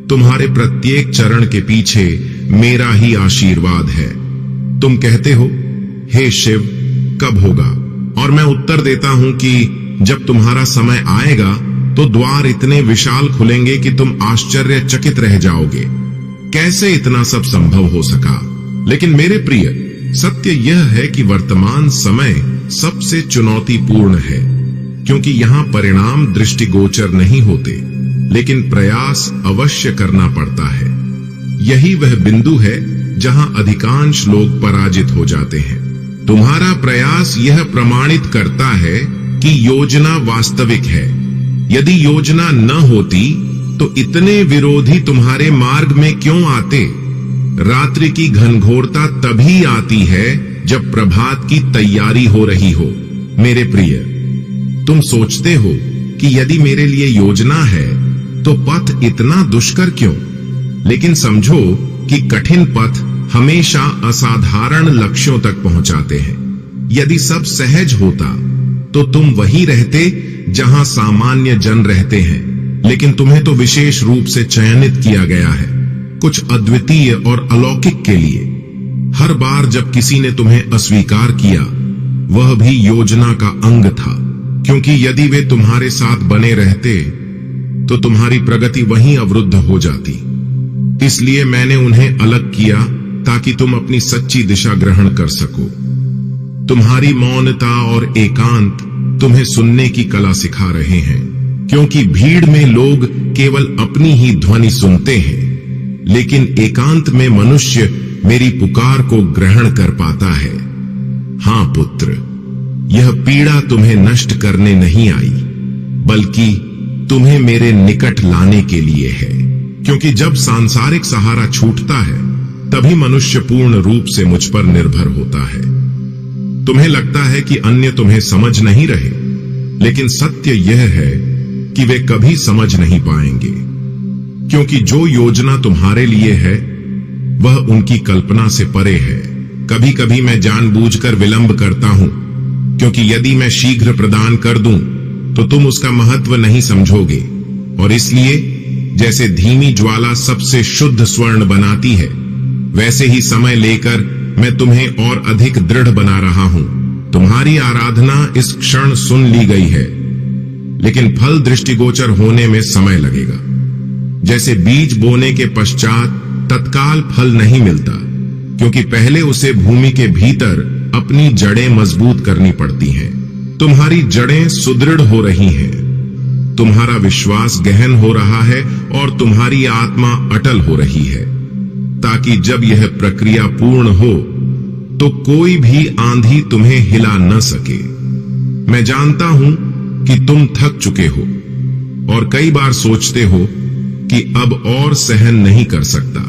Speaker 1: तुम्हारे प्रत्येक चरण के पीछे मेरा ही आशीर्वाद है। तुम कहते हो, हे शिव कब होगा? और मैं उत्तर देता हूं कि जब तुम्हारा समय आएगा तो द्वार इतने विशाल खुलेंगे कि तुम आश्चर्यचकित रह जाओगे। कैसे इतना सब संभव हो सका? लेकिन मेरे प्रिय, सत्य यह है कि वर्तमान समय सबसे चुनौतीपूर्ण है, क्योंकि यहां परिणाम दृष्टिगोचर नहीं होते, लेकिन प्रयास अवश्य करना पड़ता है। यही वह बिंदु है जहां अधिकांश लोग पराजित हो जाते हैं। तुम्हारा प्रयास यह प्रमाणित करता है कि योजना वास्तविक है। यदि योजना न होती तो इतने विरोधी तुम्हारे मार्ग में क्यों आते? रात्रि की घनघोरता तभी आती है जब प्रभात की तैयारी हो रही हो। मेरे प्रिय, तुम सोचते हो कि यदि मेरे लिए योजना है तो पथ इतना दुष्कर क्यों? लेकिन समझो कि कठिन पथ हमेशा असाधारण लक्ष्यों तक पहुंचाते हैं। यदि सब सहज होता तो तुम वही रहते जहां सामान्य जन रहते हैं, लेकिन तुम्हें तो विशेष रूप से चयनित किया गया है, कुछ अद्वितीय और अलौकिक के लिए। हर बार जब किसी ने तुम्हें अस्वीकार किया, वह भी योजना का अंग था, क्योंकि यदि वे तुम्हारे साथ बने रहते तो तुम्हारी प्रगति वहीं अवरुद्ध हो जाती। इसलिए मैंने उन्हें अलग किया ताकि तुम अपनी सच्ची दिशा ग्रहण कर सको। तुम्हारी मौनता और एकांत तुम्हें सुनने की कला सिखा रहे हैं, क्योंकि भीड़ में लोग केवल अपनी ही ध्वनि सुनते हैं, लेकिन एकांत में मनुष्य मेरी पुकार को ग्रहण कर पाता है। हां पुत्र, यह पीड़ा तुम्हें नष्ट करने नहीं आई, बल्कि तुम्हें मेरे निकट लाने के लिए है, क्योंकि जब सांसारिक सहारा छूटता है तभी मनुष्य पूर्ण रूप से मुझ पर निर्भर होता है। तुम्हें लगता है कि अन्य तुम्हें समझ नहीं रहे, लेकिन सत्य यह है कि वे कभी समझ नहीं पाएंगे, क्योंकि जो योजना तुम्हारे लिए है वह उनकी कल्पना से परे है। कभी कभी मैं जानबूझकर विलंब करता हूं, क्योंकि यदि मैं शीघ्र प्रदान कर दूं तो तुम उसका महत्व नहीं समझोगे, और इसलिए जैसे धीमी ज्वाला सबसे शुद्ध स्वर्ण बनाती है, वैसे ही समय लेकर मैं तुम्हें और अधिक दृढ़ बना रहा हूं। तुम्हारी आराधना इस क्षण सुन ली गई है, लेकिन फल दृष्टिगोचर होने में समय लगेगा। जैसे बीज बोने के पश्चात तत्काल फल नहीं मिलता, क्योंकि पहले उसे भूमि के भीतर अपनी जड़ें मजबूत करनी पड़ती हैं। तुम्हारी जड़ें सुदृढ़ हो रही हैं, तुम्हारा विश्वास गहन हो रहा है और तुम्हारी आत्मा अटल हो रही है, ताकि जब यह प्रक्रिया पूर्ण हो तो कोई भी आंधी तुम्हें हिला न सके। मैं जानता हूं कि तुम थक चुके हो और कई बार सोचते हो कि अब और सहन नहीं कर सकता,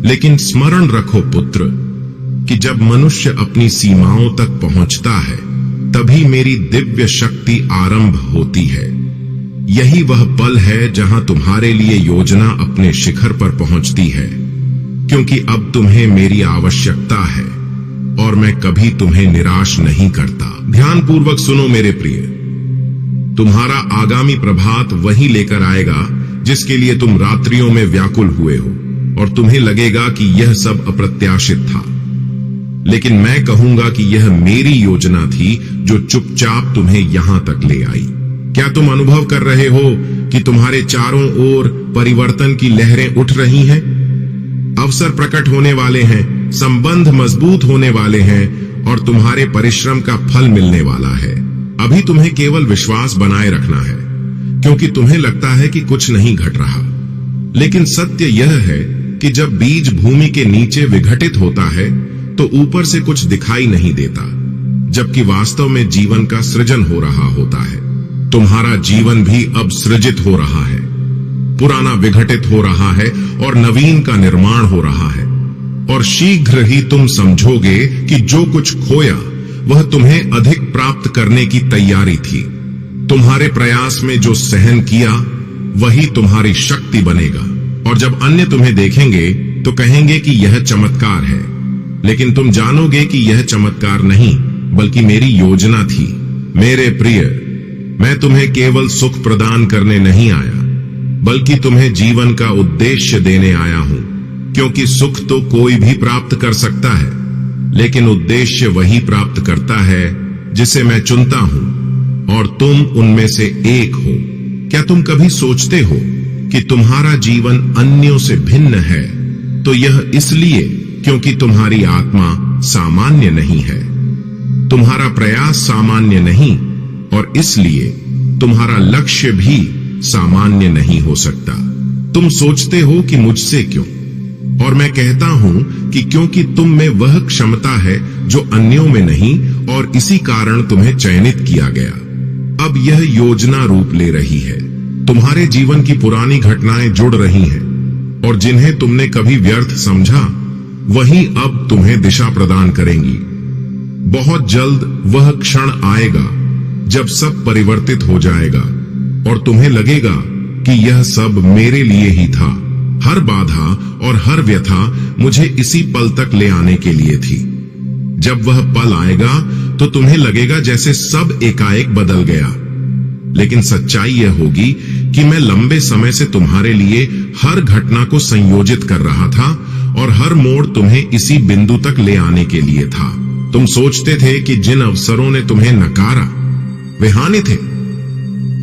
Speaker 1: लेकिन स्मरण रखो पुत्र कि जब मनुष्य अपनी सीमाओं तक पहुंचता है तभी मेरी दिव्य शक्ति आरंभ होती है। यही वह पल है जहां तुम्हारे लिए योजना अपने शिखर पर पहुंचती है, क्योंकि अब तुम्हें मेरी आवश्यकता है और मैं कभी तुम्हें निराश नहीं करता। ध्यानपूर्वक सुनो मेरे प्रिय, तुम्हारा आगामी प्रभात वही लेकर आएगा जिसके लिए तुम रात्रियों में व्याकुल हुए हो, और तुम्हें लगेगा कि यह सब अप्रत्याशित था, लेकिन मैं कहूंगा कि यह मेरी योजना थी जो चुपचाप तुम्हें यहां तक ले आई। क्या तुम अनुभव कर रहे हो कि तुम्हारे चारों ओर परिवर्तन की लहरें उठ रही हैं? अवसर प्रकट होने वाले हैं, संबंध मजबूत होने वाले हैं और तुम्हारे परिश्रम का फल मिलने वाला है। अभी तुम्हें केवल विश्वास बनाए रखना है, क्योंकि तुम्हें लगता है कि कुछ नहीं घट रहा, लेकिन सत्य यह है कि जब बीज भूमि के नीचे विघटित होता है तो ऊपर से कुछ दिखाई नहीं देता, जबकि वास्तव में जीवन का सृजन हो रहा होता है। तुम्हारा जीवन भी अब सृजित हो रहा है, पुराना विघटित हो रहा है और नवीन का निर्माण हो रहा है, और शीघ्र ही तुम समझोगे कि जो कुछ खोया वह तुम्हें अधिक प्राप्त करने की तैयारी थी। तुम्हारे प्रयास में जो सहन किया वही तुम्हारी शक्ति बनेगा, और जब अन्य तुम्हें देखेंगे तो कहेंगे कि यह चमत्कार है, लेकिन तुम जानोगे कि यह चमत्कार नहीं बल्कि मेरी योजना थी। मेरे प्रिय, मैं तुम्हें केवल सुख प्रदान करने नहीं आया, बल्कि तुम्हें जीवन का उद्देश्य देने आया हूं, क्योंकि सुख तो कोई भी प्राप्त कर सकता है, लेकिन उद्देश्य वही प्राप्त करता है जिसे मैं चुनता हूं, और तुम उनमें से एक हो। क्या तुम कभी सोचते हो कि तुम्हारा जीवन अन्यों से भिन्न है? तो यह इसलिए क्योंकि तुम्हारी आत्मा सामान्य नहीं है, तुम्हारा प्रयास सामान्य नहीं, और इसलिए तुम्हारा लक्ष्य भी सामान्य नहीं हो सकता। तुम सोचते हो कि मुझसे क्यों, और मैं कहता हूं कि क्योंकि तुम में वह क्षमता है जो अन्यों में नहीं, और इसी कारण तुम्हें चयनित किया गया। अब यह योजना रूप ले रही है, तुम्हारे जीवन की पुरानी घटनाएं जुड़ रही हैं, और जिन्हें तुमने कभी व्यर्थ समझा वही अब तुम्हें दिशा प्रदान करेंगी। बहुत जल्द वह क्षण आएगा जब सब परिवर्तित हो जाएगा और तुम्हें लगेगा कि यह सब मेरे लिए ही था। हर बाधा और हर व्यथा मुझे इसी पल तक ले आने के लिए थी। जब वह पल आएगा तो तुम्हें लगेगा जैसे सब एकाएक बदल गया, लेकिन सच्चाई यह होगी कि मैं लंबे समय से तुम्हारे लिए हर घटना को संयोजित कर रहा था, और हर मोड़ तुम्हें इसी बिंदु तक ले आने के लिए था। तुम सोचते थे कि जिन अवसरों ने तुम्हें नकारा वे हानि थे,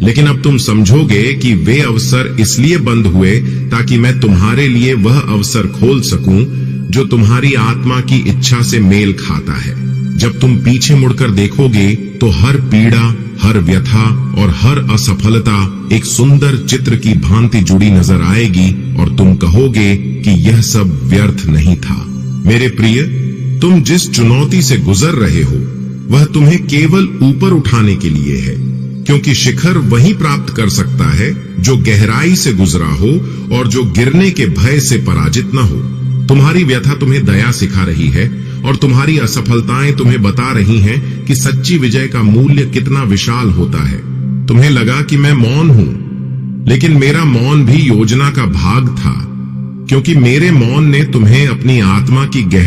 Speaker 1: लेकिन अब तुम समझोगे कि वे अवसर इसलिए बंद हुए ताकि मैं तुम्हारे लिए वह अवसर खोल सकूं जो तुम्हारी आत्मा की इच्छा से मेल खाता है। जब तुम पीछे मुड़कर देखोगे तो हर पीड़ा, हर व्यथा और हर असफलता एक सुंदर चित्र की भांति जुड़ी नजर आएगी, और तुम कहोगे कि यह सब व्यर्थ नहीं था। मेरे प्रिय, तुम जिस चुनौती से गुजर रहे हो वह तुम्हें केवल ऊपर उठाने के लिए है, क्योंकि शिखर वही प्राप्त कर सकता है जो गहराई से गुजरा हो और जो गिरने के भय से पराजित न हो। तुम्हारी व्यथा तुम्हें दया सिखा रही है और तुम्हारी असफलताएं तुम्हें बता रही हैं कि सच्ची विजय का मूल्य कितना विशाल होता है। तुम्हें लगा कि मैं मौन हूं, लेकिन मेरा मौन भी योजना का भाग था, क्योंकि मेरे मौन ने तुम्हें अपनी आत्मा की गहराई